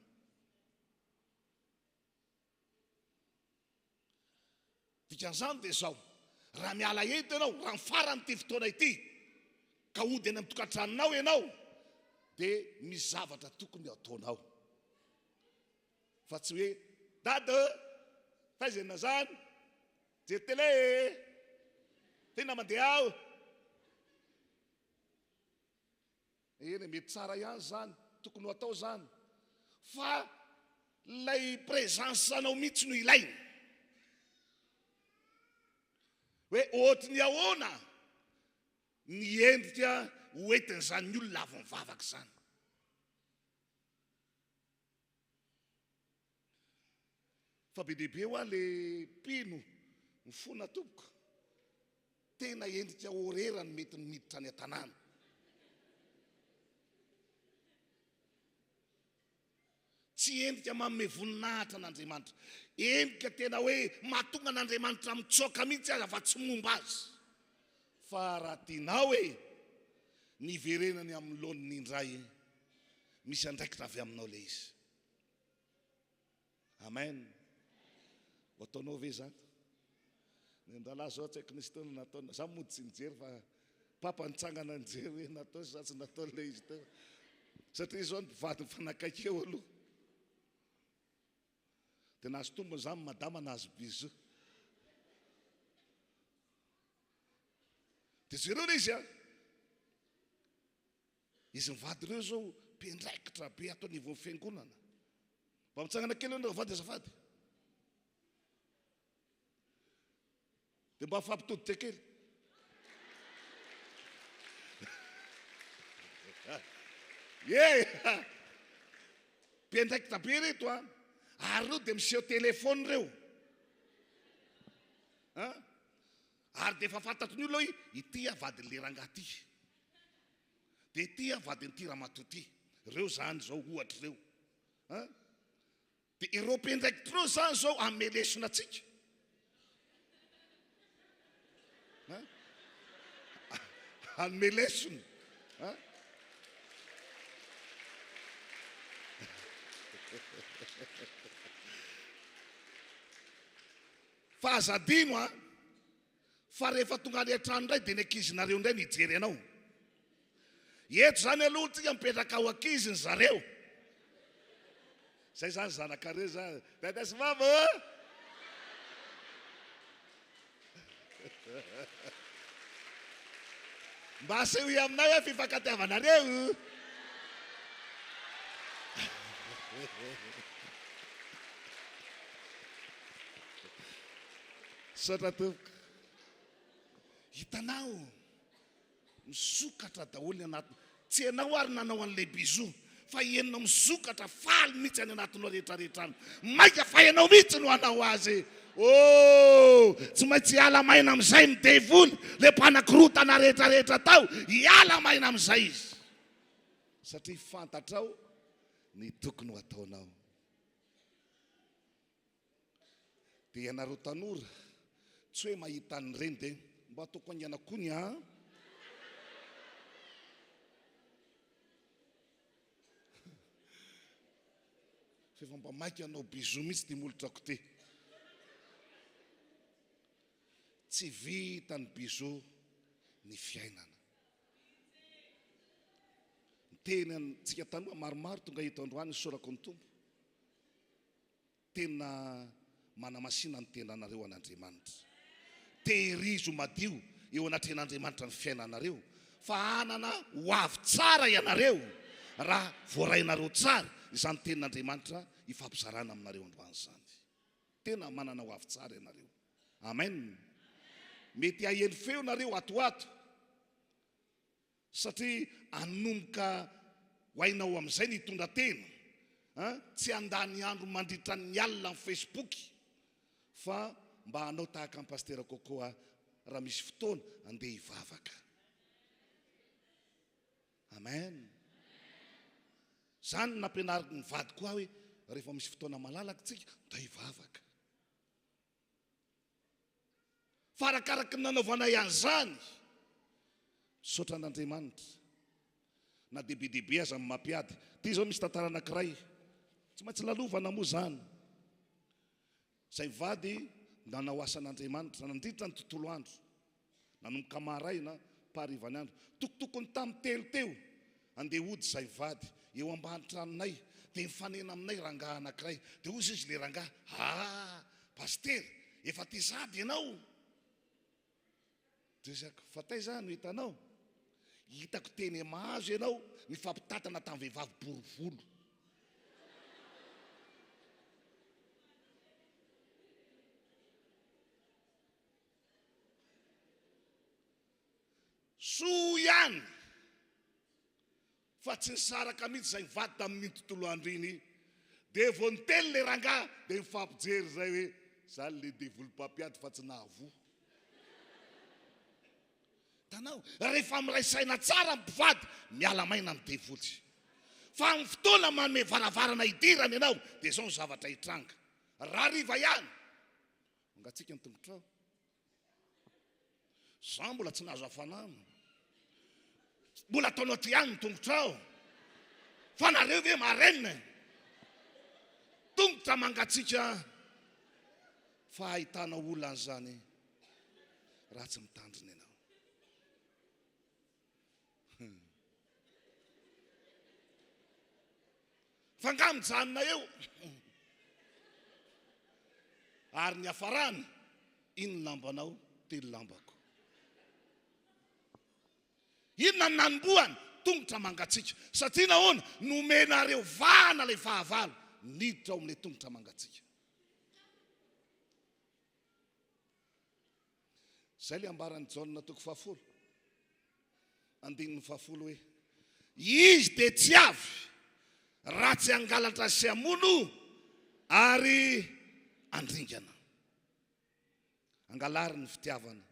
Dikan'izany dia zao, raha miala eto ianao, raha mifarany ity fotoana ity, ka ody eny amin'ny tokantranonao ianao, dia misy zavatra tokony ataonao. Fa tsy hoe, dada, faizana zany, jery télé, tena mandeha aho. Eny mety tsara ihany zany, tokony ho atao zany. Fa lay présence anao mihitsy no ilaina. Hoe ohatra ny ahoana ny endrika hoentin'izany ny olona avy mivavaka zany. Fa be dehibe ho le mpino ny fona tompoko tena endrika horerany mety miditra ny an-tanàna. Tsy endrika manome voninahitra an'Andriamanitra. Endrika tena hoe mahatonga an'Andriamanitra mitsoaka mihitsy aza fa tsy momba azy. Fa raha tianao hoe niverenany amin'ny laoniny indray, misy andraikitra avy aminao le izy. Amen. Ho ataonao ve zany? Ny andalahy zao tsy haiko nisy taona nataona. Za mody tsy nijery fa papa nitsangana nijery hoe natao sa tsy natao le izy teo. Satria zao ny mpivady mifanakaiky eo aloha. Dia nahazo tombony zany madama nahazo bizo. Dia zereo le izy a. Izy mivady ireo zao mpiandraikitra be atao anivon'ny fiangonana. Mba mitsangana kely eo vady azafady. Dia mba fampitoditra kely. Mpiandraikitra be reto a. Ary reo dia miseho telefony reo. Ary dia efa fantatro ny olona hoe ity avadin'ny leranga ty. Dia ity avadin'ny ty ramatoa ty. Reo zany zao ohatra reo. Dia ireo mpiandraikitra reo zany zao amelesona atsika. Amelesona. Fa azadino a. Fa rehefa tonga any an-trano indray dia ny ankizinareo indray nijery anao. Eto zany aloha tsika mipetraka ao ankiziny zareo. Zay zany zanakareo zany. Dada sy mama. Mba asehoy aminay hoe fifankatiavanareo. Satra tompoko. Hitanao misokatra daholo ny anaty. Tsy ianao ary nanao an'ilay bizo, fa ianao misokatra faly mihitsy any anatinao rehetrarehetrany. Maika fa ianao mihitsy no hanao azy. Tsy maintsy hiala maina amin'izay midevoly le mpanakorotana rehetrarehetra tao, hiala maina amin'izay izy. Satria fantatrao ny tokony ho ataonao. Dia ianareo tanora, tsy hoe mahita ny reny dia mba ataoko angiana koa ny Fefambamaika anao bizo mitsy ty molotra ko te. Tsy vita ny bizo ny fiainana. Teny antsika tanoa maromaro tonga hita androany sorako ny tompo. Tena manamasina ny tenanareo an'Andriamanitra. Tehirizo madio eo anatren'Andriamanitra ny fiainanareo. Fa anana ho avy tsara ianareo raha voarainareo tsara izany tenin'Andriamanitra ifampizarana aminareo androany zany. Tena manana ho avy tsara ianareo. Amen. Mety aheny feo nareo atoato. Satria anomboka ho ainao amin'izay ny hitondra tena. Tsy andany andro mandritra ny alina amin'ny Facebook. Fa mba hanao tahaka ny pastera kokoa raha misy fotoana andeha hivavaka. Amen. Zany nampianariko ny vady koa hoe rehefa misy fotoana malalaka tsika da hivavaka. Farakaraky ny nanaovana ihany zany. Saotra an'Andriamanitra. Na dehibe aza amin'ny mampiady. Ty zao misy tantara anankiray. Tsy maintsy lalovana moa zany. Zay vady nanao asan'Andriamanitra nandritra ny tontolo andro. Nanomboka maraina parivany andro. Tokotokony tamin'ny telo teo. Andeha hody zay vady eo ambany tranonay. Dia mifanena aminay rangahy anankiray. Dia ozy izy le rangahy. Paster, efa ty sady ianao. Desako, fa taiza no hitanao? Hitako teny mahazo ianao mifampitatana tamin'ny vehivavy borovolo. Soa ihany. Fa tsy nisaraka mihitsy zay vady tamin'ny tontolo andro iny. Dia vao niteny le rangahy dia mifampijery zay hoe zany le devolom-pampiady fa tsy nahavoa. Tanao, rehefa miraisaina tsara mpivady miala maina ny devoly. Fa amin'ny fotoana manome varavarana idirana ianao dia zao ny zavatra hitranga. Raha riva ihany. Angatsika ny tongotrao. Za mbola tsy nahazo hafanana. Mbola ataonao ty ihany ny tongotrao. Fa nareo ve marenina. Tongotra mangatsika. Fa ahitana olona an'izany raha tsy mitandrina ianao. Fa nga mijanona eo. Ary ny hafarany, ino lambanao? Telo lambako. Inona nanomboany? Tongotra mangatsika. Satria nahoana nomenareo vahana ilay fahavalo. Niditra ao amin'ilay tongotra mangatsika. Zay le ambaran'ny Jaona toko 7. Andininy 7 hoe izy dia tsy avy raha tsy angalatra sy hamono ary andringana. Angalary ny fitiavana.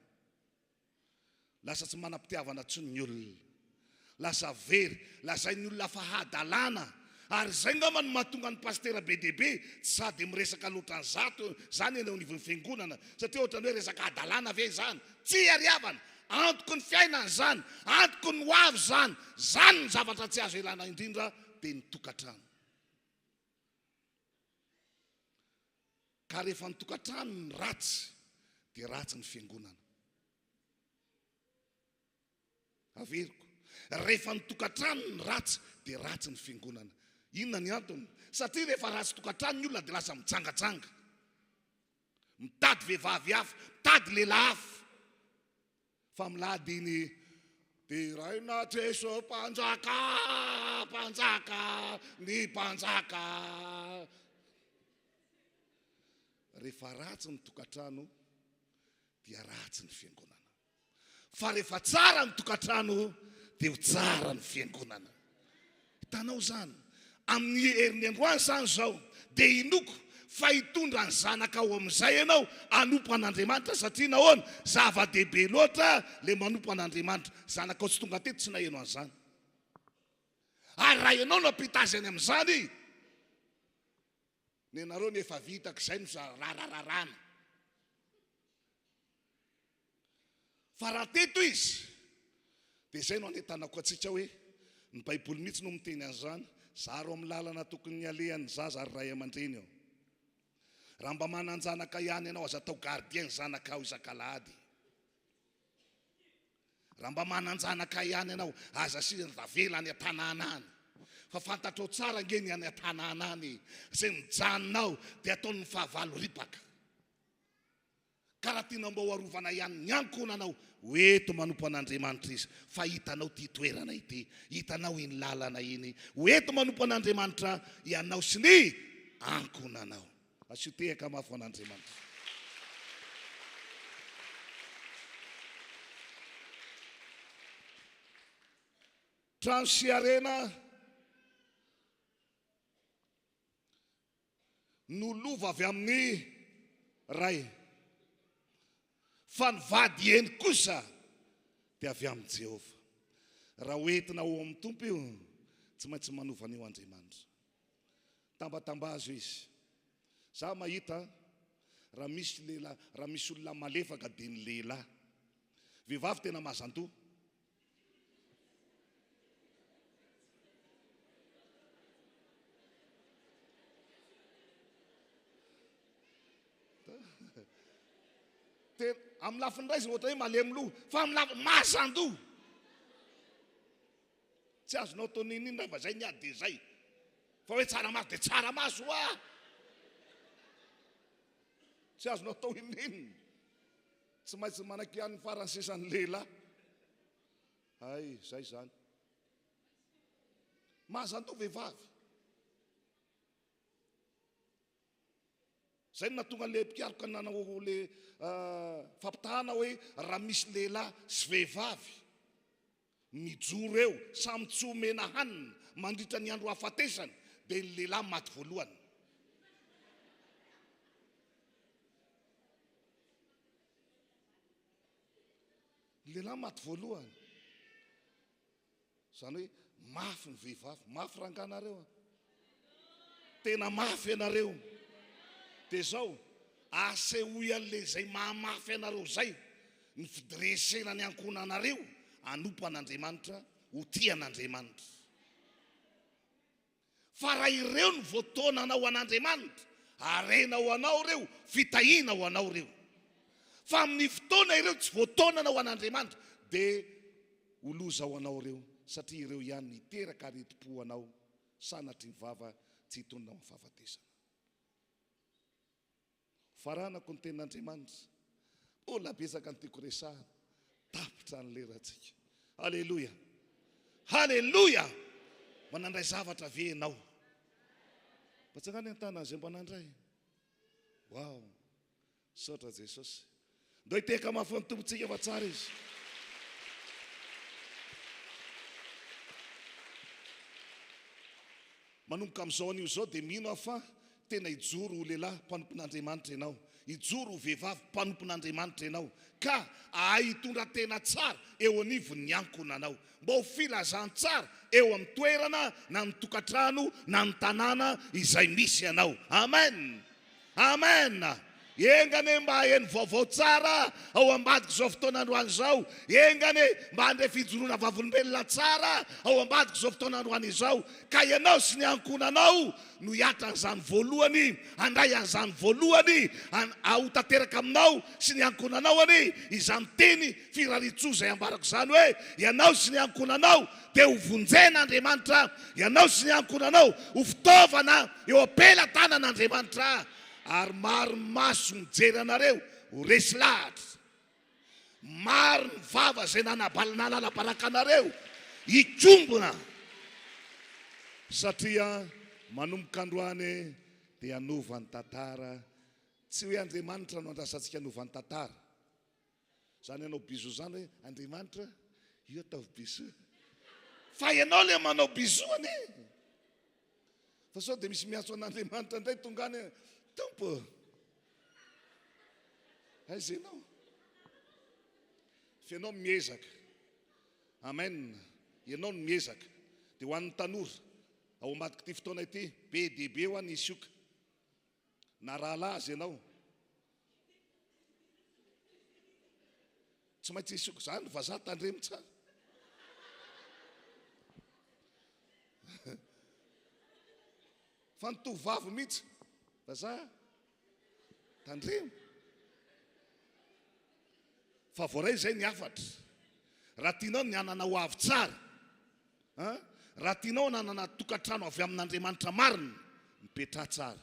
Lasa tsy manam-pitiavana tsony ny olona. Lasa very, lasa ny olona fahadalana. Ary zay ngamba no mahatonga ny pastera be dehibe sady miresaka loatra ny zato zany eny anivon'ny fiangonana. Satria ohatrany hoe resaka adalana ve zany? Tsy ariavana. Antoko ny fiainana zany, antoko ny hoavy zany. Zany ny zavatra tsy azo elana indrindra dia ny tokantrano. Ka rehefa ny tokantrano ny ratsy dia ratsy ny fiangonana. Averiko. Rehefa ny tokantrano ny ratsy dia ratsy ny fiangonana. Inona ny antony? Satria rehefa ratsy tokantrano ny olona dia lasa mitsangajanga. Mitady vehivavy hafa, mitady lehilahy hafa. Fa milady iny dia raina Jeso mpanjaka, ny mpanjaka. Rehefa ratsy ny tokantrano dia ratsy ny fiangonana. Fa rehefa tsara ny tokantrano dia ho tsara ny fiangonana. Hitanao zany, amin'ny herin'ny androany zany zao, dia inoko fa hitondra ny zanaka ao amin'izay ianao hanompo an'Andriamanitra. Satria nahoana zava-dehibe loatra le manompo an'Andriamanitra. Zanaka ao tsy tonga teto tsy naheno an'izany. Ary raha ianao no ampitazy any amin'izany, ny anareo ny efa vitaka izay no rarararana. Fa raha teto izy dia izay no anetanako atsika hoe ny Baiboly mihitsy no miteny an'izany. zaro amin'ny lalana tokony ny alehany zaza ary ray aman-dreny eo. Raha mba mananjanaka ihany ianao aza atao gardien zanaka ao isan-kalahady. Raha mba mananjanaka ihany ianao aza zavela any an-tanàna any. Fa fantatrao tsara ngeny any an-tanàna any zay mijanonao dia ataony fahavalo ripaka. Karaha tiana mba hoarovana ihany ny ankonanao, hoeto manompo an'Andriamanitra izy. Fa hitanao ty toerana ity, hitanao iny lalana iny, hoeto manompo an'Andriamanitra ianao sy ny ankonanao. Asotehaka mafy an'Andriamanitra. Trano sy arena nolova avy amin'ny ray, fa ny vady eny kosa dia avy amin'ny Jehova. Raha hoentina ao amin'ny tompo io, tsy maintsy manova an'io Andriamanitra. Tambatambazo izy. Za mahita raha misy lehilahy, raha misy olona malefaka dia ny lehilahy. Vehivavy tena mazantoa. Amin'ny lafiny ray izy ohatra hoe malemy loha, fa amin'ny lafiny mazandoha. Tsy azonao atao ninina fa zay niady dia zay. Fa hoe tsaramaso dia tsaramaso hoa. Tsy azonao atao inina. Tsy maintsy manaky ihany farany sisany lehilahy. Ay, zay zany. Mazandoha vehivavy. Zay no nahatonga le mpiaroka nanao le fampitahana hoe raha misy lehilahy sy vehivavy mijoro eo samy tsy omena hanina mandritra ny andro hafatesany dia ny lehilahy maty voalohany. Ny lehilahy maty voalohany. Zany hoe mafy ny vehivavy, mafy ranganareo. Tena mafy ianareo. Dia zao asehoy an'le zay mahamafy anareo zay ny fidiresena ny ankonanareo anompo an'Andriamanitra, ho tia an'Andriamanitra. Fa raha ireo ny voataona anao an'Andriamanitra, arena ho anao reo, fitahina ho anao reo. Fa amin'ny fotoana ireo tsy voataona anao an'Andriamanitra dia ho loza ho anao reo, satria ireo ihany niteraka aretim-po anao, sanatry ny vava tsy hitondra amin'ny fahafatesana. Faranako ny tenin'Andriamanitra, olona betsaka ny tiako resahana, tapitra ny lerantsika. Halleluja, halleluja. Manandray zavatra ve ianao? Batsakany an-tana zay mba nandray. Wow, saotra Jesosy. Ndao hiteka mafy ny tompontsika fa tsara izy. Manomboka amin'izao an'io zao dia mino afa tena hijoro ho lehilahy mpanompon'Andriamanitra ianao, hijoro ho vehivavy mpanompon'Andriamanitra ianao, ka ahitondra tena tsara eo anivon'ny ankonanao, mba ho filazan-tsara eo amin'ny toerana na ny tokantrano na ny tanàna izay misy ianao. Amen, amen. Engane mba haeny vaovao tsara ao ambadika izao fotoana androany izao. Engane mba handray fijoroana vavolombelona tsara ao ambadika izao fotoana androany izao. Ka ianao sy ny ankonanao no hiatra an'izany voalohany, handray an'izany voalohany, ho tanteraka aminao sy ny ankonanao any izany teny firaritsoa izay ambarako izany hoe ianao sy ny ankonanao dia ho vonjen'Andriamanitra, ianao sy ny ankonanao ho fitaovana eo am-pelantanan'Andriamanitra. Ary maro ny maso mijery anareo ho resy lahatra, maro ny vava zay nanalabaraka anareo hikombona, satria manomboka androany dia hanova ny tantara. Tsy hoe Andriamanitra no andrasantsika hanova ny tantara. Zany ianao biso zany hoe Andriamanitra io ataovy biso, fa ianao le manao bisoany. Fa sao dia misy miantso an'Andriamanitra indray tonga any Tompo, aiza ianao? Fa ianao miezaka. Amen. Ianao no miezaka. Dia ho an'ny tanora ao ambadika ity fotoana ity, be dia be ho an'ny isioka. Na rahalahy ianao, tsy maintsy isioka zany fa za tandremo tsara. fa nytovavy mihitsy vaza tandremo fa voaray zay ny afatra raha tianao ny anana ho avy tsara raha tianao nanana tokantrano avy amin'Andriamanitra marina mipetra tsara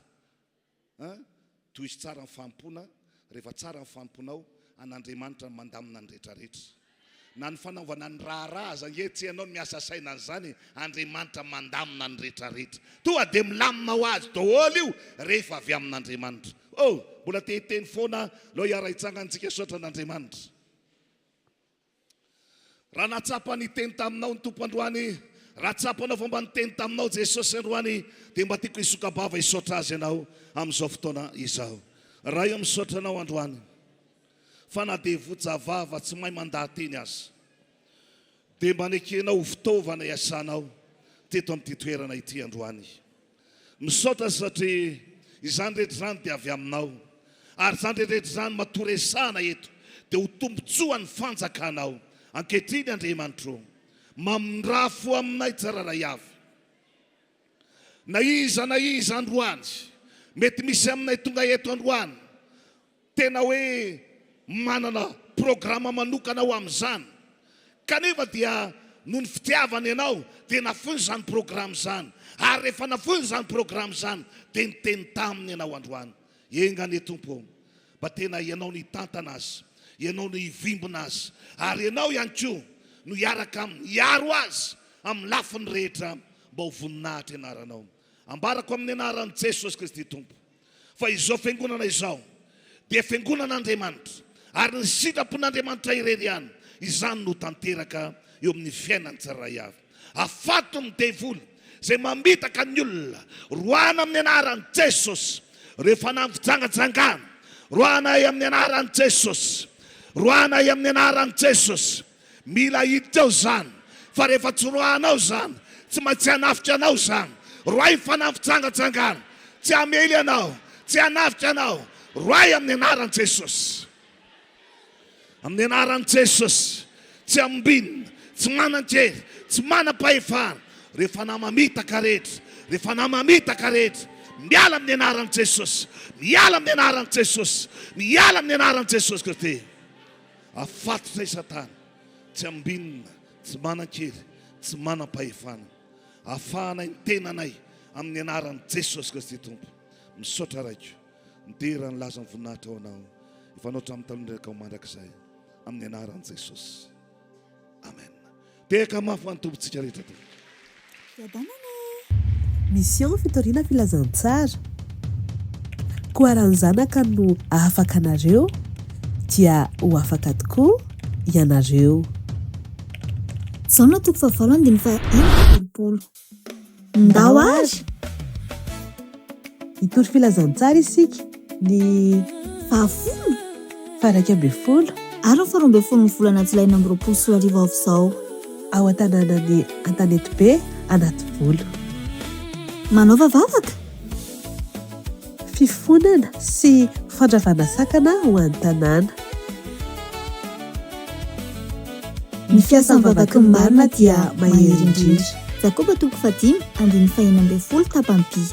toy izy tsara mifampona rehefa tsara mifamponao an'Andriamanitra mandamina ny rehetrarehetra na ny fanaovana ny raharaha zany tsy ianao miasa saina an'izany Andriamanitra mandamina ny rehetrarehetra toa dia milamina ho azy daholo io rehefa avy amin'Andriamanitra mbola tehiteny foana loha hiara-hitsangantsika sotra an'Andriamanitra raha natsapa ny teny taminao ny tompo androany raha tsapanao fomba ny teny taminao Jesosy androany dia mba tiako hisokabava hisaotra azy ianao amin'izao fotoana izao raha io misaotra anao androany fa na dia vojavava tsy mahay mandahateny azy dia mba nekenao ho fitaovana iasanao teto amin'ity toerana ity androany misaotra satria izany rehetra zany dia avy aminao ary zany rehetra zany matoresana eto dia ho tombotsoa ny fanjakanao ankehitriny Andriamanitra mamindrafo aminay tsararay avy na iza androany mety misy aminay tonga eto androany tena hoe manana programa manokana ho amin'izany kanefa dia noho ny fitiavana ianao dia nafony zany programa zany ary rehefa nafony zany programa zany dia niteny taminy ianao androany engane tompo mba tena ianao ny tantana azy ianao ny hivimbona azy ary ianao ihany koa no hiaraka miaro azy amin'ny lafiny rehetra mba ho voninahitra ianaranao ambarako amin'ny anaran'i Jesosy Kristy tompo fa izao fiangonana izao dia fiangonan'Andriamanitra ary ny sitrapon'Andriamanitra irery ihany izany no tanteraka eo amin'ny fiainany tsararay avy afato ny devoly zay mamitaka ny olona roana amin'ny anaran'i Jesosy rehefa nampijangajangana roana amin'ny anaran'i Jesosy roana amin'ny anaran'i Jesosy mila hiditra ao zany fa rehefa tsy roanao zany tsy maintsy hanafitra anao zany roay fanampijangajangana tsy hamely anao tsy hanafitra anao roay amin'ny anaran'i Jesosy amin'ny anaran'i Jesosy tsy ambinina tsy manan-kery tsy manam-pahefana rehefa namamitaka rehetra rehefa namamitaka rehetra miala amin'ny anaran'i Jesosy miala amin'ny anaran'i Jesosy miala amin'ny anaran'i Jesosy Kristy afatotra Satana tsy ambinina tsy manan-kery tsy manam-pahefana afahanay ny tenanay amin'ny anaran'i Jesosy Kristy tompo misaotra raiko midera ny laza ny voninahitra ao anao ifanoatra amin'ny talondraka ao mandrakizay amin'ny anaran'i Jesosy amen teka mafy ho antompontsika rehetra to mission fitoriana filazantsara koa raha ny zanaka no afaka anareo dia ho afaka tokoa ianareo zao no toko fahavalo andiny fa ipolopolo ndao azy hitory filazantsara isika ny fahafolo faraika amby folo ary faharoa amby folo ny volana jolaina amby roapolo sy arivo avy zao ao an-tanànany Antanety be anaty volo manao vavaka fifonana sy fandravana sakana ho an'ny tanàna ny fiasan'ny vavaka marina dia mahery indrindra Jakoba toko 5 andiny 1 ambin'ny folo tapam-by